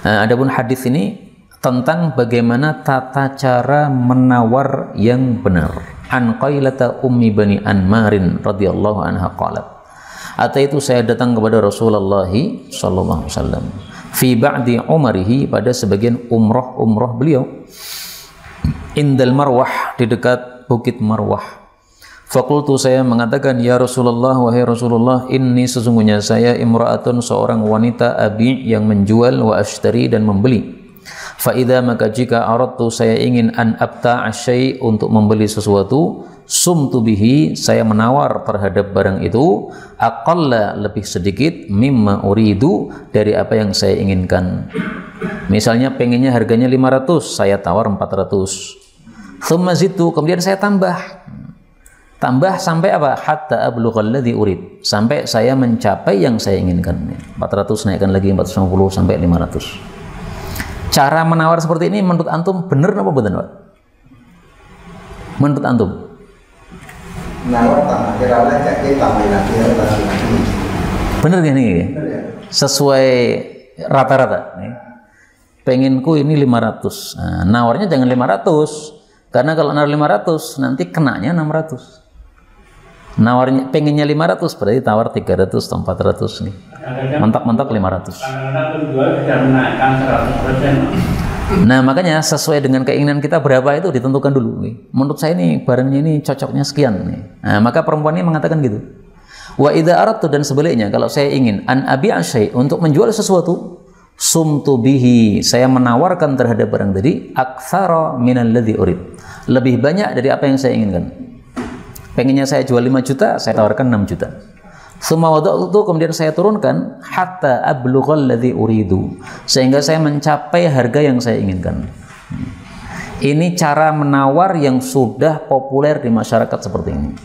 Adapun hadis ini tentang bagaimana tata cara menawar yang benar. An Qailata ummi bani Anmarin radhiyallahu anha qalat, ataitu, saya datang kepada Rasulullah sallallahu alaihi wasallam, fi ba'di umrihi, pada sebagian umrah beliau, indal Marwah, di dekat bukit Marwah. Fakultu, saya mengatakan, ya Rasulullah, wahai Rasulullah, inni, sesungguhnya saya, imra'atun, seorang wanita, abi, yang menjual, wa ashtari, dan membeli. Fa'idha, maka jika aradtu, saya ingin, an abta'a syai', untuk membeli sesuatu, sumtu bihi, saya menawar terhadap barang itu, aqalla, lebih sedikit, mimma uridu, dari apa yang saya inginkan. Misalnya pengennya harganya 500, saya tawar 400. Thumma zidtu, kemudian saya tambah sampai apa? Hatta ablughal ladzi urid, sampai saya mencapai yang saya inginkan. 400 naikkan lagi 450 sampai 500. Cara menawar seperti ini menurut antum benar apa betul, Pak? Menurut antum? Menawar tambah kira lagi tambah lagi. Bener gak nih? Sesuai rata-rata. Penginku ini 500. Nah, nawarnya jangan 500. Karena kalau nawar 500 nanti kenanya 600. Nawarnya pengennya 500, berarti tawar 300 atau 400 nih. Mentok-mentok 500. Nah, makanya sesuai dengan keinginan kita berapa itu ditentukan dulu nih. Menurut saya ini barangnya ini cocoknya sekian nih. Nah, maka perempuan ini mengatakan gitu. Wa idza aradtu, dan sebaliknya, kalau saya ingin an abi'a syai', untuk menjual sesuatu, sumtu bihi, saya menawarkan terhadap barang tadi aktsara minal ladzi urid, lebih banyak dari apa yang saya inginkan. Pengennya saya jual 5 juta, saya tawarkan 6 juta. Summa wada'tu, kemudian saya turunkan, hatta ablughal ladzi uridu, sehingga saya mencapai harga yang saya inginkan. Ini cara menawar yang sudah populer di masyarakat seperti ini.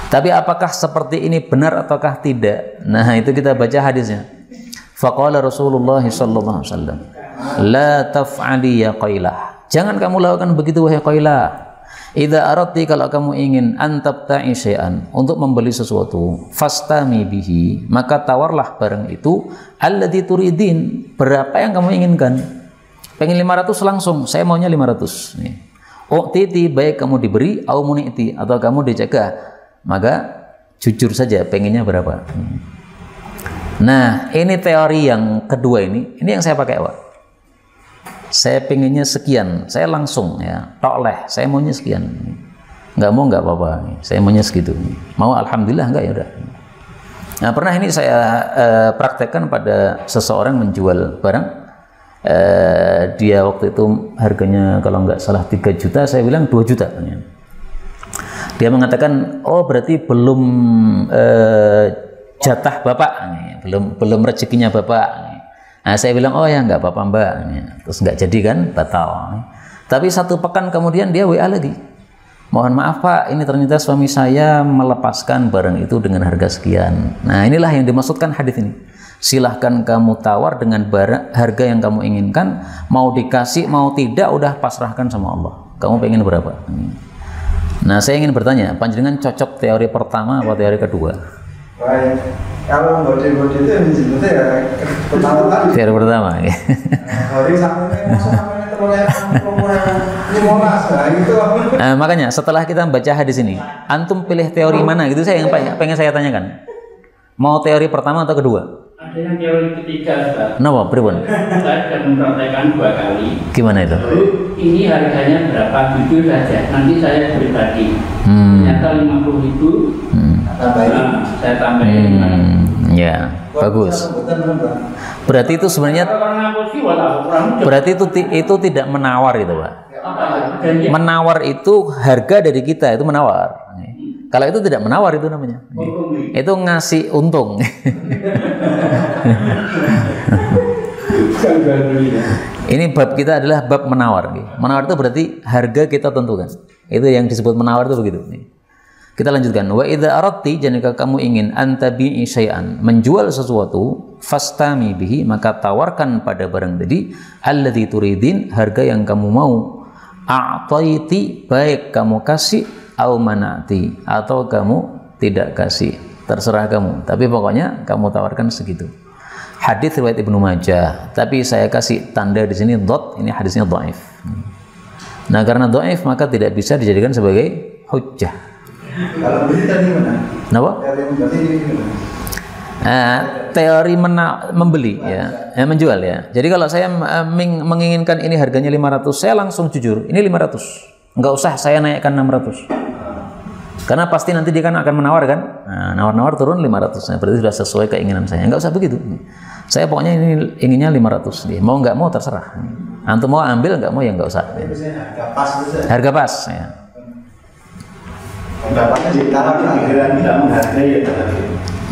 Tapi apakah seperti ini benar ataukah tidak? Nah, itu kita baca hadisnya. Faqala Rasulullah sallallahu alaihi wasallam, la taf'ali ya Qailah, jangan kamu lakukan begitu wahai Qailah. Idza aradti, kalau kamu ingin, antabta'i syai'an, untuk membeli sesuatu, fastami bihi, maka tawarlah barang itu, alladzi turidin, berapa yang kamu inginkan. Pengen 500 langsung, saya maunya 500 nih. U'titi, baik kamu diberi, au muni'ti, atau kamu dicegah, maka jujur saja pengennya berapa. Nah, ini teori yang kedua, ini yang saya pakai, Pak. Saya pengennya sekian, saya langsung ya, tokleh, saya maunya sekian. Nggak mau nggak apa-apa, saya maunya segitu. Mau alhamdulillah, enggak ya udah. Nah, pernah ini saya praktekkan pada seseorang menjual barang. Dia waktu itu harganya kalau nggak salah 3 juta, saya bilang 2 juta. Dia mengatakan, oh berarti belum jatah bapak, belum rezekinya bapak. Nah, saya bilang, oh ya nggak apa-apa mbak. Terus nggak jadi kan, batal. Tapi 1 pekan kemudian dia WA lagi. Mohon maaf pak, ini ternyata suami saya melepaskan barang itu dengan harga sekian. Nah, inilah yang dimaksudkan hadis ini. Silahkan kamu tawar dengan barang, harga yang kamu inginkan. Mau dikasih, mau tidak, udah pasrahkan sama Allah. Kamu pengen berapa? Nah, saya ingin bertanya, panjenengan cocok teori pertama atau teori kedua? Baik, kalau body itu yang disebutnya ya pertama tadi. Teori pertama, ya. Hari sampai gitu. Nah, makanya setelah kita membaca hadis ini, antum pilih teori mana gitu, saya yang pengen saya tanyakan. Mau teori pertama atau kedua? Ada yang teori ketiga, Ustaz. Kenapa, pripun? Saya sudah mempraktekkan 2 kali. Gimana itu? Ini harganya berapa, jujur saja. Nanti saya pribadi. Ternyata 50.000. Nah, saya tambahin. Ya, bagus. Berarti itu sebenarnya itu tidak menawar itu, Pak. Menawar itu harga dari kita, itu menawar. Kalau itu tidak menawar itu namanya. Itu ngasih untung. Ini bab kita adalah bab menawar. Menawar itu berarti harga kita tentukan. Itu yang disebut menawar itu begitu. Kita lanjutkan. Wa idza aradti, jika kamu ingin antabi'i syai'an, menjual sesuatu, fastami bihi, maka tawarkan pada barang tadi alladzi turidin, harga yang kamu mau. A'taiti, baik kamu kasih, au manati, atau kamu tidak kasih, terserah kamu, tapi pokoknya kamu tawarkan segitu. Hadis riwayat Ibnu Majah, tapi saya kasih tanda di sini dot, ini hadisnya dhaif. Nah, karena dhaif maka tidak bisa dijadikan sebagai hujjah. Kalau beli tadi mana? Kenapa? Teori membeli ya, menjual ya. Jadi kalau saya menginginkan ini harganya 500, saya langsung jujur, ini 500. Enggak usah saya naikkan 600. Karena pasti nanti dia kan akan menawar kan. Nah, nawar-nawar turun 500. Nah, berarti sudah sesuai keinginan saya. Enggak usah begitu. Saya pokoknya ini inginnya 500. Dia mau nggak mau terserah. Antum mau ambil, nggak mau ya nggak usah. Harga pas itu. Harga pas ya. Pendapatnya ditawar tidak menghargai ya.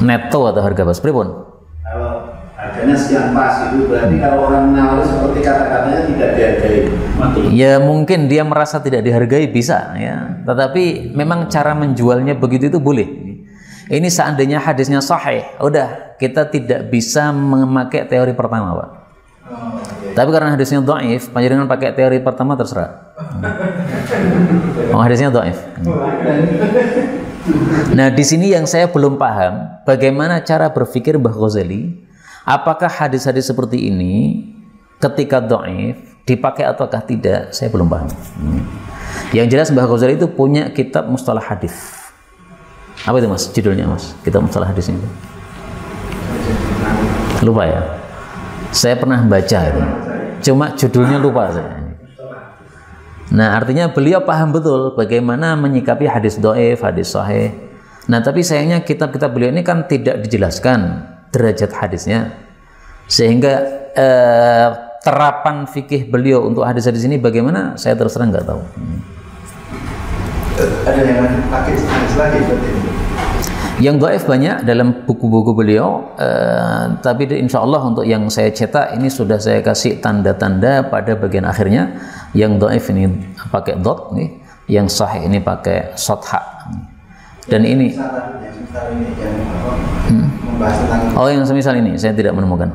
Netto atau harga pas pripun? Kalau harganya sekian pas itu berarti kalau orang menawar seperti kata-katanya tidak dihargai. Ya mungkin dia merasa tidak dihargai bisa ya. Tetapi memang cara menjualnya begitu itu boleh. Ini seandainya hadisnya sahih, udah kita tidak bisa memakai teori pertama, Pak. Tapi karena hadisnya dhaif, panjenengan pakai teori pertama terserah. Hadisnya dhaif. Nah, di sini yang saya belum paham, bagaimana cara berpikir Mbah Ghazali. Apakah hadis-hadis seperti ini ketika dhaif dipakai ataukah tidak? Saya belum paham. Yang jelas Mbah Ghazali itu punya kitab mustalah hadis. Apa itu, Mas? Judulnya, Mas? Kitab mustalah hadis itu. Lupa ya? Saya pernah baca itu. Cuma judulnya lupa saya. Nah, artinya beliau paham betul bagaimana menyikapi hadis dhaif, hadis sahih. Nah, tapi sayangnya kitab-kitab beliau ini kan tidak dijelaskan derajat hadisnya. Sehingga terapan fikih beliau untuk hadis-hadis ini bagaimana? Saya terus terang nggak tahu. Ada yang pakai hadis lagi seperti ini. Yang dhaif banyak dalam buku-buku beliau, tapi insya Allah untuk yang saya cetak ini sudah saya kasih tanda-tanda pada bagian akhirnya. Yang dhaif ini pakai dot nih, yang sahih ini pakai sotha. Dan ini yang semisal ini saya tidak menemukan.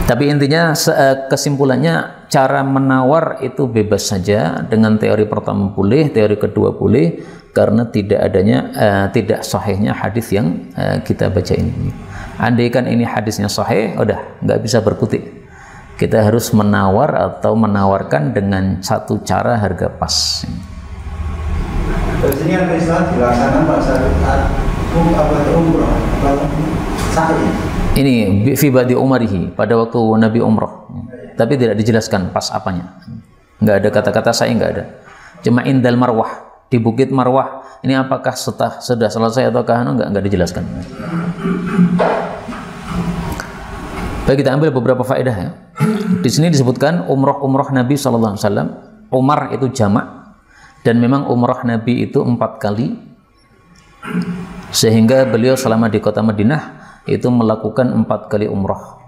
Tapi intinya kesimpulannya cara menawar itu bebas saja, dengan teori pertama boleh, teori kedua boleh, karena tidak sahihnya hadis yang kita baca ini. Andaikan ini hadisnya sahih, udah nggak bisa berkutik. Kita harus menawar atau menawarkan dengan satu cara harga pas. Di sini yang Islam dilaksanakan pada saat umroh atau sahih. Ini fi badi umarihi, pada waktu Nabi umroh. Tapi tidak dijelaskan pas apanya. Nggak ada kata-kata saya, nggak ada. Cuma indal marwah, di bukit Marwah. Ini apakah sudah selesai ataukah nggak dijelaskan. Baik, kita ambil beberapa faedah ya. Di sini disebutkan umroh Nabi SAW. Umar itu jamak, dan memang umroh Nabi itu 4 kali. Sehingga beliau selama di kota Madinah itu melakukan 4 kali umroh.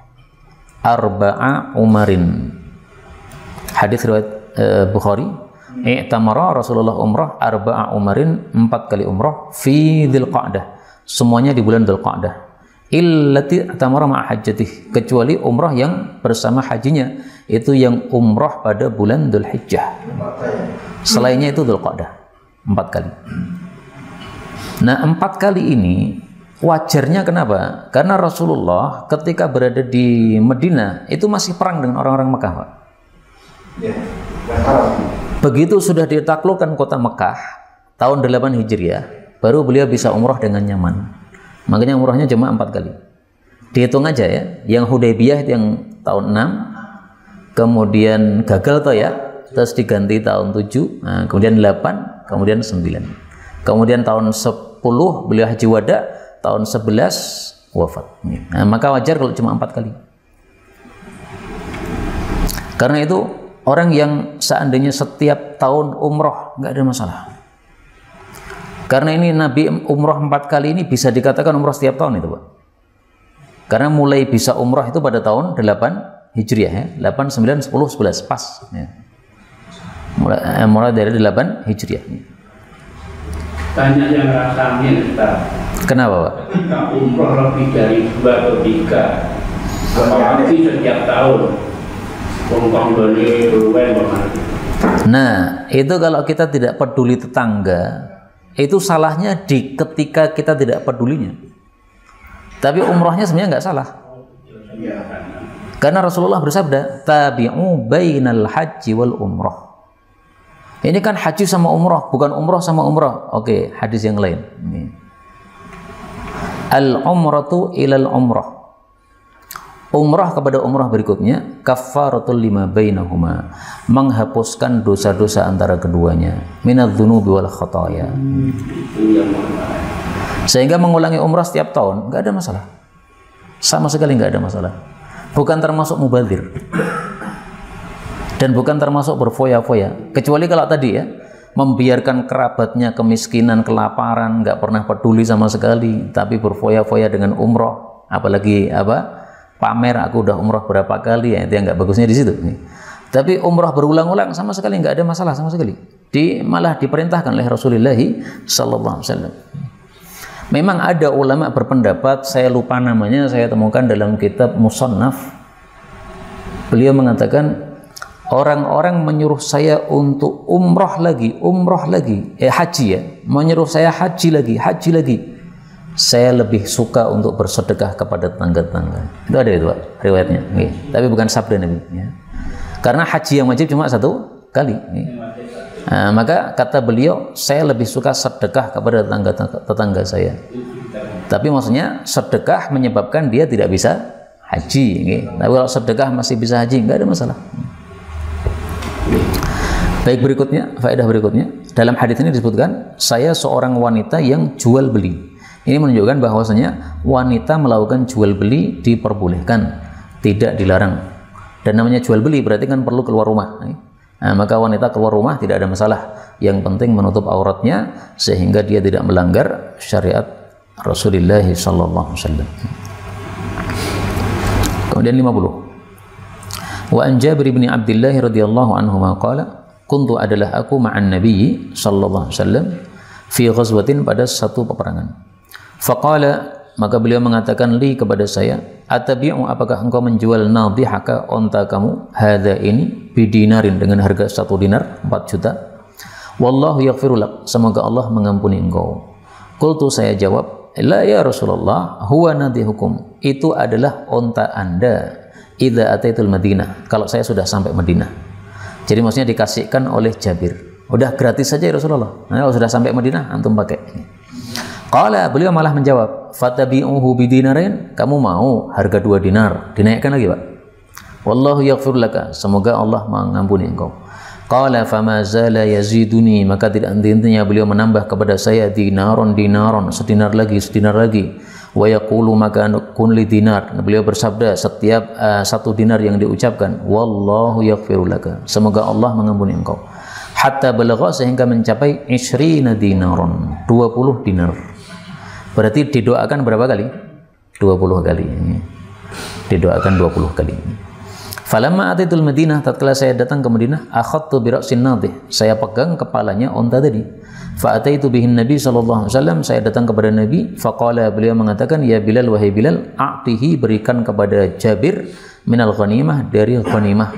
Arba'a umarin. Hadis riwayat Bukhari. I'tamara Rasulullah umroh arba'a umarin, 4 kali umroh fi Dzulqa'dah. Semuanya di bulan Dzulqa'dah. Illati tamara ma'a hajjatih, kecuali umrah yang bersama hajinya, itu yang umrah pada bulan Dzulhijjah. Selainnya itu Dzulqa'dah 4 kali. Nah, 4 kali ini wajarnya kenapa? Karena Rasulullah ketika berada di Madinah itu masih perang dengan orang-orang Mekah, Pak. Begitu sudah ditaklukkan kota Mekah tahun 8 Hijriah, baru beliau bisa umrah dengan nyaman. Makanya umrohnya cuma 4 kali. Dihitung aja ya. Yang Hudaybiyah yang tahun 6, kemudian gagal toh ya, terus diganti tahun 7, nah, kemudian 8, kemudian 9. Kemudian tahun 10 beliau haji wada, tahun 11 wafat. Nah, maka wajar kalau cuma 4 kali. Karena itu orang yang seandainya setiap tahun umroh nggak ada masalah. Karena ini Nabi umroh 4 kali ini bisa dikatakan umroh setiap tahun itu, Pak. Karena mulai bisa umroh itu pada tahun 8 Hijriah ya. 8, 9, 10, 11 pas ya. Mulai dari 8 Hijriah. Banyak yang rasa Ustaz. Kenapa, Pak? Ketika umroh lebih dari 2 atau 3, apalagi setiap tahun. Nah, itu kalau kita tidak peduli tetangga, itu salahnya di ketika kita tidak pedulinya. Tapi umrohnya sebenarnya nggak salah. Karena Rasulullah bersabda, tabi'u bainal haji wal umroh. Ini kan haji sama umroh, bukan umroh sama umroh. Oke, hadis yang lain. Al-umratu ilal umroh. Umrah kepada umrah berikutnya kafaratul lima bainahuma, menghapuskan dosa-dosa antara keduanya, minadz-dzunubi wal khataaya. Sehingga mengulangi umrah setiap tahun nggak ada masalah, sama sekali nggak ada masalah. Bukan termasuk mubadzir dan bukan termasuk berfoya-foya, kecuali kalau tadi ya membiarkan kerabatnya kemiskinan, kelaparan, nggak pernah peduli sama sekali, tapi berfoya-foya dengan umroh, apalagi pamer aku udah umroh berapa kali, ya itu yang nggak bagusnya di situ. Tapi umroh berulang-ulang sama sekali nggak ada masalah sama sekali. Malah diperintahkan oleh Rasulullah Sallallahu Alaihi Wasallam. Memang ada ulama berpendapat, saya lupa namanya, saya temukan dalam kitab Musannaf. Beliau mengatakan orang-orang menyuruh saya untuk umroh lagi, haji ya, menyuruh saya haji lagi. Saya lebih suka untuk bersedekah kepada tetangga-tetangga. Itu ada itu, Pak, riwayatnya. Tapi bukan sabda Nabi. Ya. Karena haji yang wajib cuma 1 kali. Nah, maka kata beliau, saya lebih suka sedekah kepada tetangga saya. Tapi maksudnya sedekah menyebabkan dia tidak bisa haji. Tapi kalau sedekah masih bisa haji, nggak ada masalah. Baik, berikutnya, faedah berikutnya. Dalam hadis ini disebutkan, saya seorang wanita yang jual beli. Ini menunjukkan bahwasanya wanita melakukan jual beli diperbolehkan, tidak dilarang. Dan namanya jual beli berarti kan perlu keluar rumah. Nah, maka wanita keluar rumah tidak ada masalah. Yang penting menutup auratnya sehingga dia tidak melanggar syariat Rasulullah sallallahu alaihi wasallam. Kemudian 50. Wa an Jabir bin Abdullah radhiyallahu anhu qala, kuntu adalah aku ma'an Nabi sallallahu alaihi wasallam fi ghazwatin, pada satu peperangan. Faqala, maka beliau mengatakan li kepada saya, atabi'u, apakah engkau menjual nadhihaka, onta kamu, hadza ini, bidinarin, dengan harga 1 dinar, 4 juta. Wallahu yaghfirulak, semoga Allah mengampuni engkau. Qultu, saya jawab, la ya Rasulullah, huwa nadhihukum, itu adalah onta Anda, idza ataitul Madinah, kalau saya sudah sampai Madinah. Jadi maksudnya dikasihkan oleh Jabir, udah gratis saja ya Rasulullah. Nah, kalau sudah sampai Madinah antum pakai. Qala, beliau malah menjawab, fatabi'uhu bidinarin, kamu mau harga 2 dinar, dinaikkan lagi, Pak. Wallahu yaghfir laka, semoga Allah mengampuni engkau. Qala fama zala yaziduni, maka tidak henti-hentinya beliau menambah kepada saya dinaron, sedinar lagi. Wa yaqulu, maka kun li dinar, beliau bersabda setiap 1 dinar yang diucapkan, wallahu yaghfir laka, semoga Allah mengampuni engkau. Hatta balagha, sehingga mencapai 20 dinaron, 20 dinar. Berarti didoakan berapa kali? 20 kali. Didoakan 20 kali. Falamma ataitul Madinah, tatkala saya datang ke Madinah, akhadtu bi ra'sin nadhih, saya pegang kepalanya onta tadi. Fa ataitu bihin Nabi sallallahu alaihi wasallam, saya datang kepada Nabi. Faqala, beliau mengatakan, ya Bilal, wahai Bilal, a'tihi, berikan kepada Jabir minal ghanimah, dari ghanimah,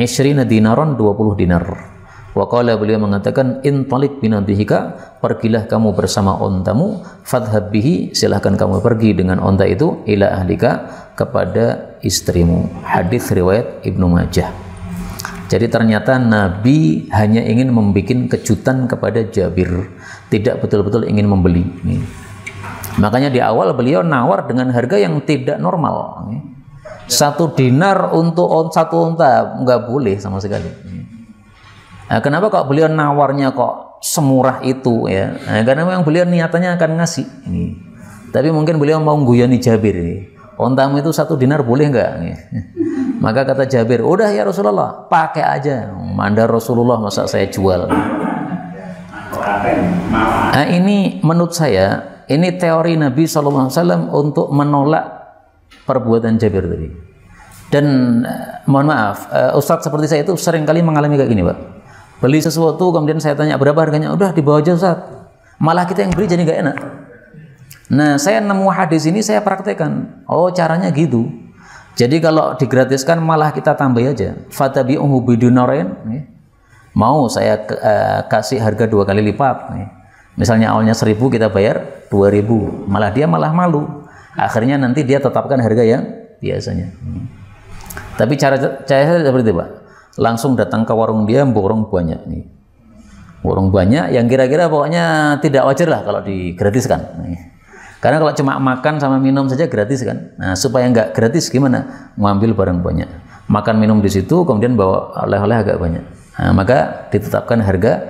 20 dinaron, 20 dinar. Waqala, beliau mengatakan, intalik binadhihika, pergilah kamu bersama ontamu, fadhhab bihi, silahkan kamu pergi dengan onta itu, ila ahlika, kepada istrimu. Hadis riwayat Ibnu Majah. Jadi ternyata Nabi hanya ingin membuat kejutan kepada Jabir, tidak betul-betul ingin membeli. Makanya di awal beliau nawar dengan harga yang tidak normal. 1 dinar untuk 1 unta nggak boleh sama sekali. Nah, kenapa kok beliau nawarnya kok semurah itu ya? Nah, karena memang beliau niatannya akan ngasih. Tapi mungkin beliau mau guyoni Jabir. Ontamu itu 1 dinar boleh nggak? Maka kata Jabir, udah ya Rasulullah, pakai aja. Mandar Rasulullah, masa saya jual? Nah, ini menurut saya ini teori Nabi SAW untuk menolak perbuatan Jabir tadi. Dan mohon maaf, Ustadz seperti saya itu seringkali mengalami kayak gini, Pak. Beli sesuatu kemudian saya tanya berapa harganya, udah dibawa aja Ustadz. Malah kita yang beli jadi nggak enak. Nah, saya nemu hadis ini saya praktekkan. Oh, caranya gitu. Jadi kalau digratiskan malah kita tambah aja. Fatabi'uhu bidunarain. Mau saya kasih harga 2 kali lipat. Misalnya awalnya 1.000 kita bayar 2.000. Malah dia malah malu. Akhirnya nanti dia tetapkan harga yang biasanya. Tapi cara saya seperti itu, Pak. Langsung datang ke warung dia, borong banyak nih. Borong banyak yang kira-kira pokoknya tidak wajar lah kalau digratiskan. Karena kalau cuma makan sama minum saja gratis kan. Nah, supaya nggak gratis gimana? Ngambil barang banyak. Makan minum di situ, kemudian bawa oleh-oleh agak banyak. Nah, maka ditetapkan harga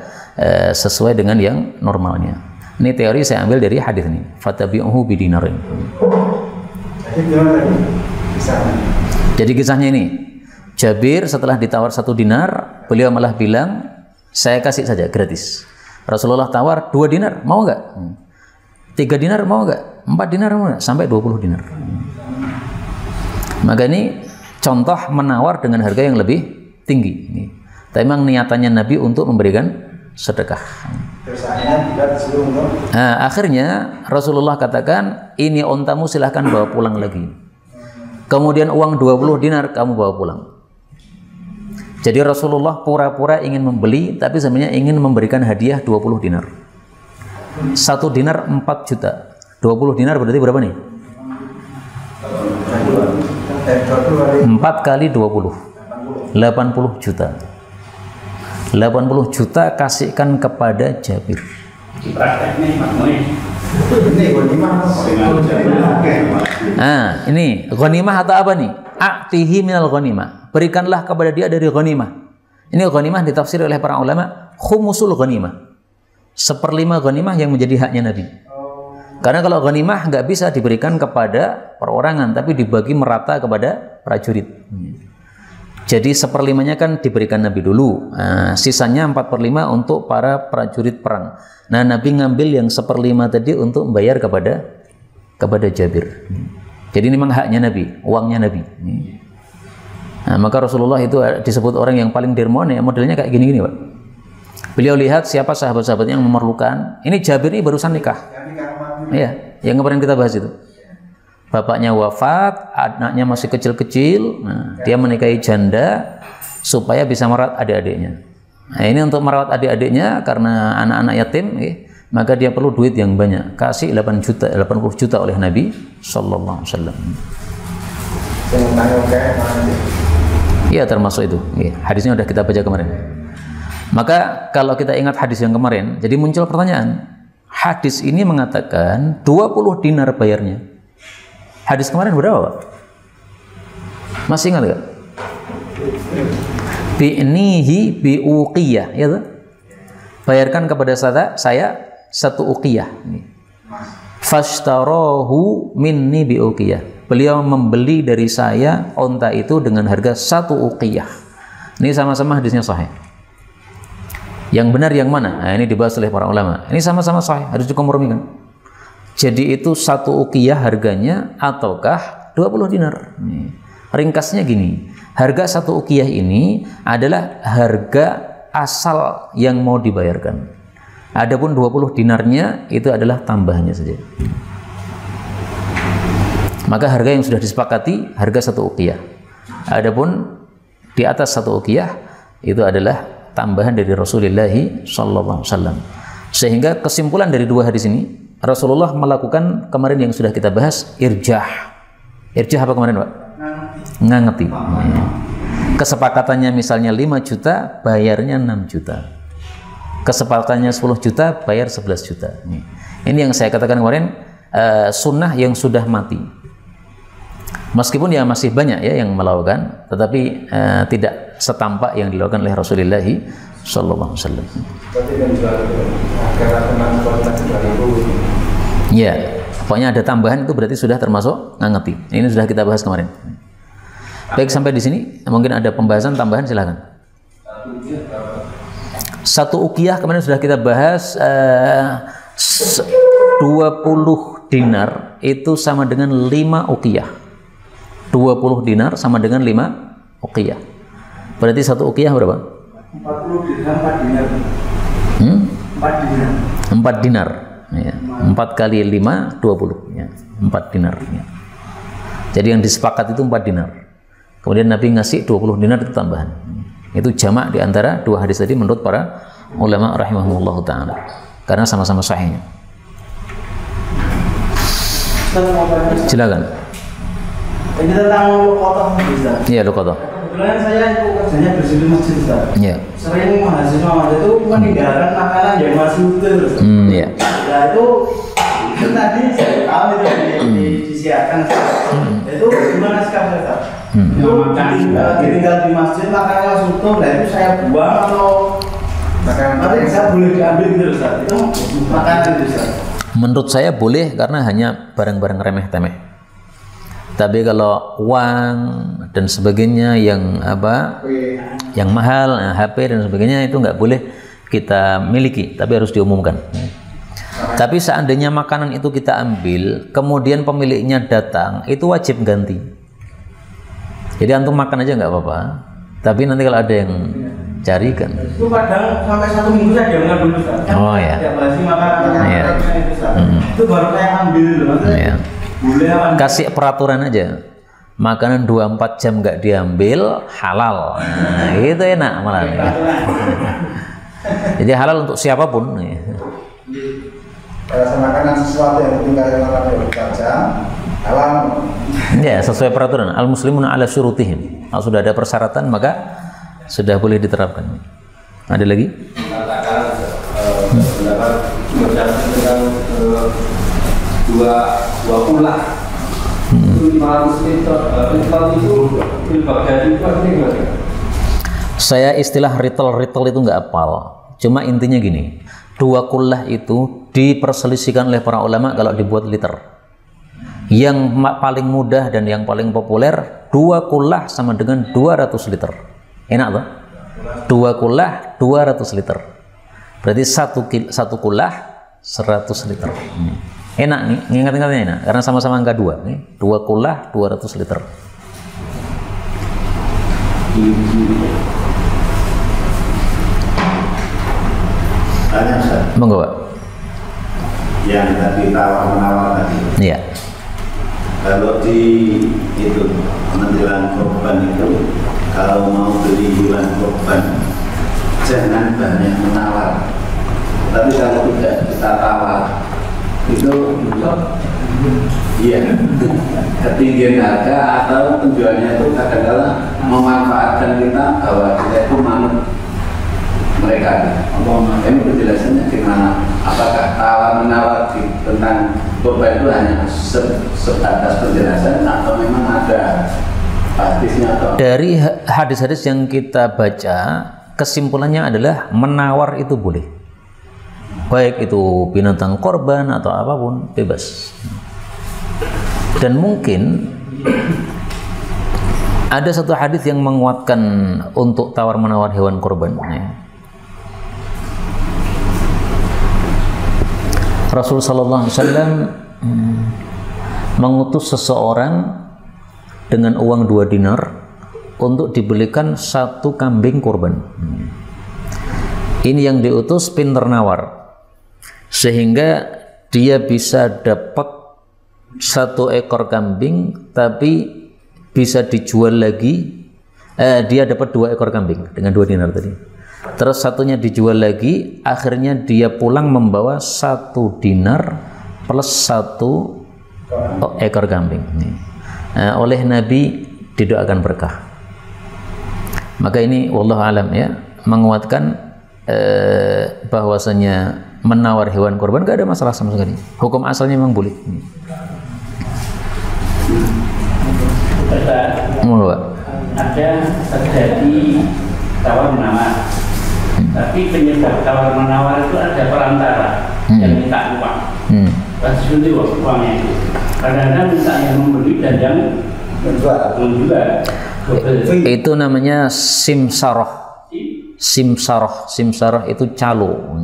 sesuai dengan yang normalnya. Ini teori saya ambil dari hadis ini. Fatabi'uhu bidinarin. Jadi kisahnya ini, Jabir setelah ditawar 1 dinar, beliau malah bilang, saya kasih saja gratis. Rasulullah tawar 2 dinar, mau nggak? 3 dinar mau nggak? 4 dinar mau nggak? Sampai 20 dinar. Maka ini contoh menawar dengan harga yang lebih tinggi. Tapi memang niatannya Nabi untuk memberikan sedekah. Nah, akhirnya Rasulullah katakan, ini ontamu silahkan bawa pulang lagi. Kemudian uang 20 dinar kamu bawa pulang. Jadi Rasulullah pura-pura ingin membeli, tapi sebenarnya ingin memberikan hadiah 20 dinar. 1 dinar 4 juta. 20 dinar berarti berapa nih? 4 kali 20. 80 juta. 80 juta kasihkan kepada Jabir. Nah, ini ghanimah atau apa nih? A'tihi minal ghanimah. Berikanlah kepada dia dari ghanimah. Ini ghanimah ditafsir oleh para ulama khumusul ghanimah. 1/5 ghanimah yang menjadi haknya Nabi. Karena kalau ghanimah nggak bisa diberikan kepada perorangan, tapi dibagi merata kepada prajurit. Jadi 1/5-nya kan diberikan Nabi dulu. Nah, sisanya 4/5 untuk para prajurit perang. Nah, Nabi ngambil yang 1/5 tadi untuk membayar kepada Jabir. Jadi ini memang haknya Nabi, uangnya Nabi. Nah, maka Rasulullah itu disebut orang yang paling dermawan ya, modelnya kayak gini-gini, Pak. Beliau lihat siapa sahabat-sahabat yang memerlukan. Ini Jabir ini barusan nikah. Iya, yang kemarin kita bahas itu. Bapaknya wafat, anaknya masih kecil-kecil. Nah, dia menikahi janda supaya bisa merawat adik-adiknya. Nah, ini untuk merawat adik-adiknya karena anak-anak yatim, maka dia perlu duit yang banyak. Kasih 80 juta oleh Nabi sallallahu alaihi wasallam. Iya, termasuk itu. Hadisnya sudah kita baca kemarin. Maka kalau kita ingat hadis yang kemarin, jadi muncul pertanyaan. Hadis ini mengatakan 20 dinar bayarnya. Hadis kemarin berapa, Pak? Masih ingat nggak? Bi'nihi bi'uqiyah, ya tuh? Bayarkan kepada saya 1 uqiyah. Fashtarahu minni bi'uqiyah. Beliau membeli dari saya onta itu dengan harga 1 uqiyah. Ini sama-sama hadisnya sahih. Yang benar yang mana? Nah, ini dibahas oleh para ulama. Ini sama-sama sahih, harus dikompromikan. Jadi itu 1 uqiyah harganya ataukah 20 dinar. Ringkasnya gini, harga 1 uqiyah ini adalah harga asal yang mau dibayarkan. Adapun 20 dinarnya itu adalah tambahannya saja. Maka harga yang sudah disepakati harga 1 uqiyah. Adapun di atas 1 uqiyah itu adalah tambahan dari Rasulullah sallallahu alaihi wasallam. Sehingga kesimpulan dari 2 hadis ini, Rasulullah melakukan kemarin yang sudah kita bahas irjah. Irjah apa kemarin, Pak? Ngangeti. Kesepakatannya misalnya 5 juta, bayarnya 6 juta. Kesepakatannya 10 juta, bayar 11 juta. Ini yang saya katakan kemarin, sunnah yang sudah mati. Meskipun ya masih banyak ya yang melakukan, tetapi tidak setampak yang dilakukan oleh Rasulullah sallallahu alaihi wasallam. Ya, pokoknya ada tambahan itu berarti sudah termasuk ngangeti. Ini sudah kita bahas kemarin. Baik, sampai di sini mungkin ada pembahasan tambahan, silakan. Satu ukiyah kemarin sudah kita bahas 20 dinar itu sama dengan 5 ukiyah. 20 dinar sama dengan 5 ukiyah. Berarti satu ukiyah berapa? 40 dinar 4 dinar. 4 dinar. 4 dinar. Ya. 4 kali 5 20 ya. 4 dinar ya. Jadi yang disepakati itu 4 dinar. Kemudian Nabi ngasih 20 dinar itu tambahan. Itu jamak di antara dua hadis tadi menurut para ulama rahimahumullah taala. Karena sama-sama sahihnya. Silakan. Ini tentang luqatah Ustaz. Iya, luqatah. Kebetulan saya itu kerjanya bersih di masjid Ustaz. Iya. Sering mahasiswa itu meninggalkan makanan yang masih utuh. Iya. Nah itu tadi saya tahu itu disiapkan. Itu gimana sekarang Ustaz? Itu ditinggal di masjid makanannya masih utuh, nah itu saya buang atau makanan bisa boleh diambil gitu Ustaz? Itu makanan itu Ustaz. Menurut saya boleh karena hanya barang-barang remeh-temeh. Tapi kalau uang dan sebagainya yang yang mahal, HP dan sebagainya itu nggak boleh kita miliki, tapi harus diumumkan. Tapi seandainya makanan itu kita ambil, kemudian pemiliknya datang, itu wajib ganti. Jadi antum makan aja nggak apa-apa. Tapi nanti kalau ada yang carikan. Itu kadang sampai 1 minggu saya diamkan dulu Ustaz. Oh ya. Tiap hari makanan itu Ustaz. Itu baru saya ambil dulu. Ya. Kasih peraturan aja, makanan 24 jam nggak diambil halal, nah, itu enak malah. Jadi halal untuk siapapun. Rasa makanan sesuatu yang ditinggalkan orang 24 jam halal. Ya, sesuai peraturan. Al muslimuna ala syurutihim. Kalau sudah ada persyaratan maka sudah boleh diterapkan. Ada lagi? Dua kulah itu 500 liter itu bagian itu artinya. Saya istilah retail itu nggak apal, cuma intinya gini, 2 kullah itu diperselisihkan oleh para ulama kalau dibuat liter. Yang paling mudah dan yang paling populer 2 kullah sama dengan 200 liter. Enak tuh? 2 kullah 200 liter, berarti satu kullah 100 liter. Enak nih, ingat-ingatnya enak, karena sama-sama angka 2 nih. 2 kullah 200 liter. Tanya Ustaz. Monggo, Pak. Yang tadi tawar-menawar tadi. Iya. Kalau di itu menjelang korban itu, kalau mau beli hewan korban, jangan banyak menawar. Tapi kalau tidak kita tawar, itu iya ketinggian harga atau penjualnya itu kadang-kadang memanfaatkan kita bahwa kita itu manut mereka. Ini penjelasannya gimana? Apakah tawar menawar tentang korban itu hanya sebatas penjelasan atau memang ada hadisnya? Atau Dari hadis-hadis yang kita baca, kesimpulannya adalah menawar itu boleh. Baik itu binatang korban atau apapun, bebas. Dan mungkin ada satu hadis yang menguatkan untuk tawar-menawar hewan korban. Rasul sallallahu alaihi wasallam mengutus seseorang dengan uang 2 dinar untuk dibelikan 1 kambing korban. Ini yang diutus pinter nawar, sehingga dia bisa dapat 1 ekor kambing, tapi bisa dijual lagi. Dia dapat 2 ekor kambing dengan 2 dinar tadi. Terus satunya dijual lagi, akhirnya dia pulang membawa 1 dinar plus 1 ekor kambing. Oleh Nabi didoakan berkah. Maka ini wallahu alam ya, menguatkan bahwasanya menawar hewan kurban nggak ada masalah sama sekali. Hukum asalnya memang boleh. Ada terjadi tawar menawar, tapi penyebab tawar menawar itu ada perantara yang minta uang. Seperti uangnya itu. Kadang-kadang minta yang membeli dan yang menjual. Itu namanya simsaroh. Simsaroh itu calo.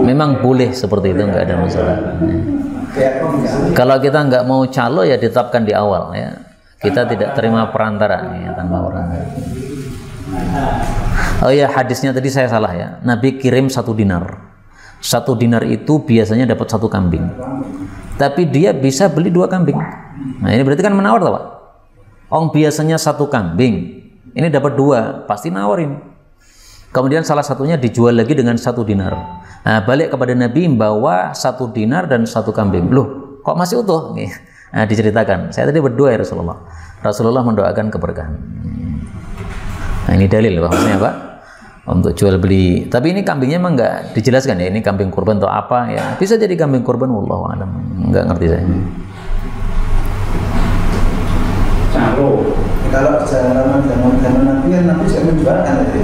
Memang boleh seperti itu, nggak ada masalah. Kalau kita nggak mau calo ya ditetapkan di awal ya. Kita tidak terima perantara ya, tanpa perantara. Oh ya, hadisnya tadi saya salah ya. Nabi kirim 1 dinar. 1 dinar itu biasanya dapat 1 kambing. Tapi dia bisa beli 2 kambing. Nah ini berarti kan menawar toh Pak? Biasanya 1 kambing, ini dapat 2, pasti nawarin. Kemudian salah satunya dijual lagi dengan 1 dinar. Nah, balik kepada Nabi bawa 1 dinar dan 1 kambing. Loh, kok masih utuh? Nah, diceritakan. Saya tadi berdoa ya Rasulullah. Rasulullah mendoakan keberkahan. Nah, ini dalil bahwasanya Pak untuk jual beli. Tapi ini kambingnya memang nggak dijelaskan ya. Ini kambing kurban atau apa ya? Bisa jadi kambing kurban, wallahu a'lam. Nggak ngerti saya. Kalau zaman Nabi kan Nabi juga menjualkan tadi.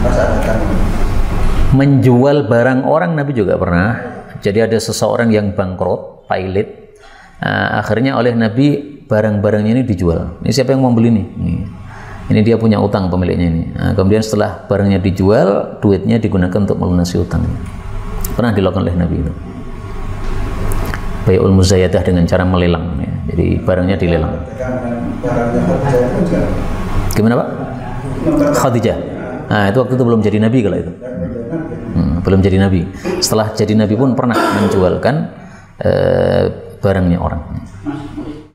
Pas ada kan. Menjual barang orang Nabi juga pernah. Jadi ada seseorang yang bangkrut, pailit. Akhirnya oleh Nabi barang-barangnya ini dijual. Ini siapa yang mau beli nih? Ini dia punya utang pemiliknya ini. Kemudian setelah barangnya dijual, duitnya digunakan untuk melunasi utangnya. Pernah dilakukan oleh Nabi itu. Bai'ul muzayyadah dengan cara melelang. Ya. Jadi barangnya dilelang. Gimana Pak? Khadijah. Nah itu waktu itu belum jadi Nabi kalau itu. Belum jadi Nabi. Setelah jadi Nabi pun pernah menjualkan barangnya orang.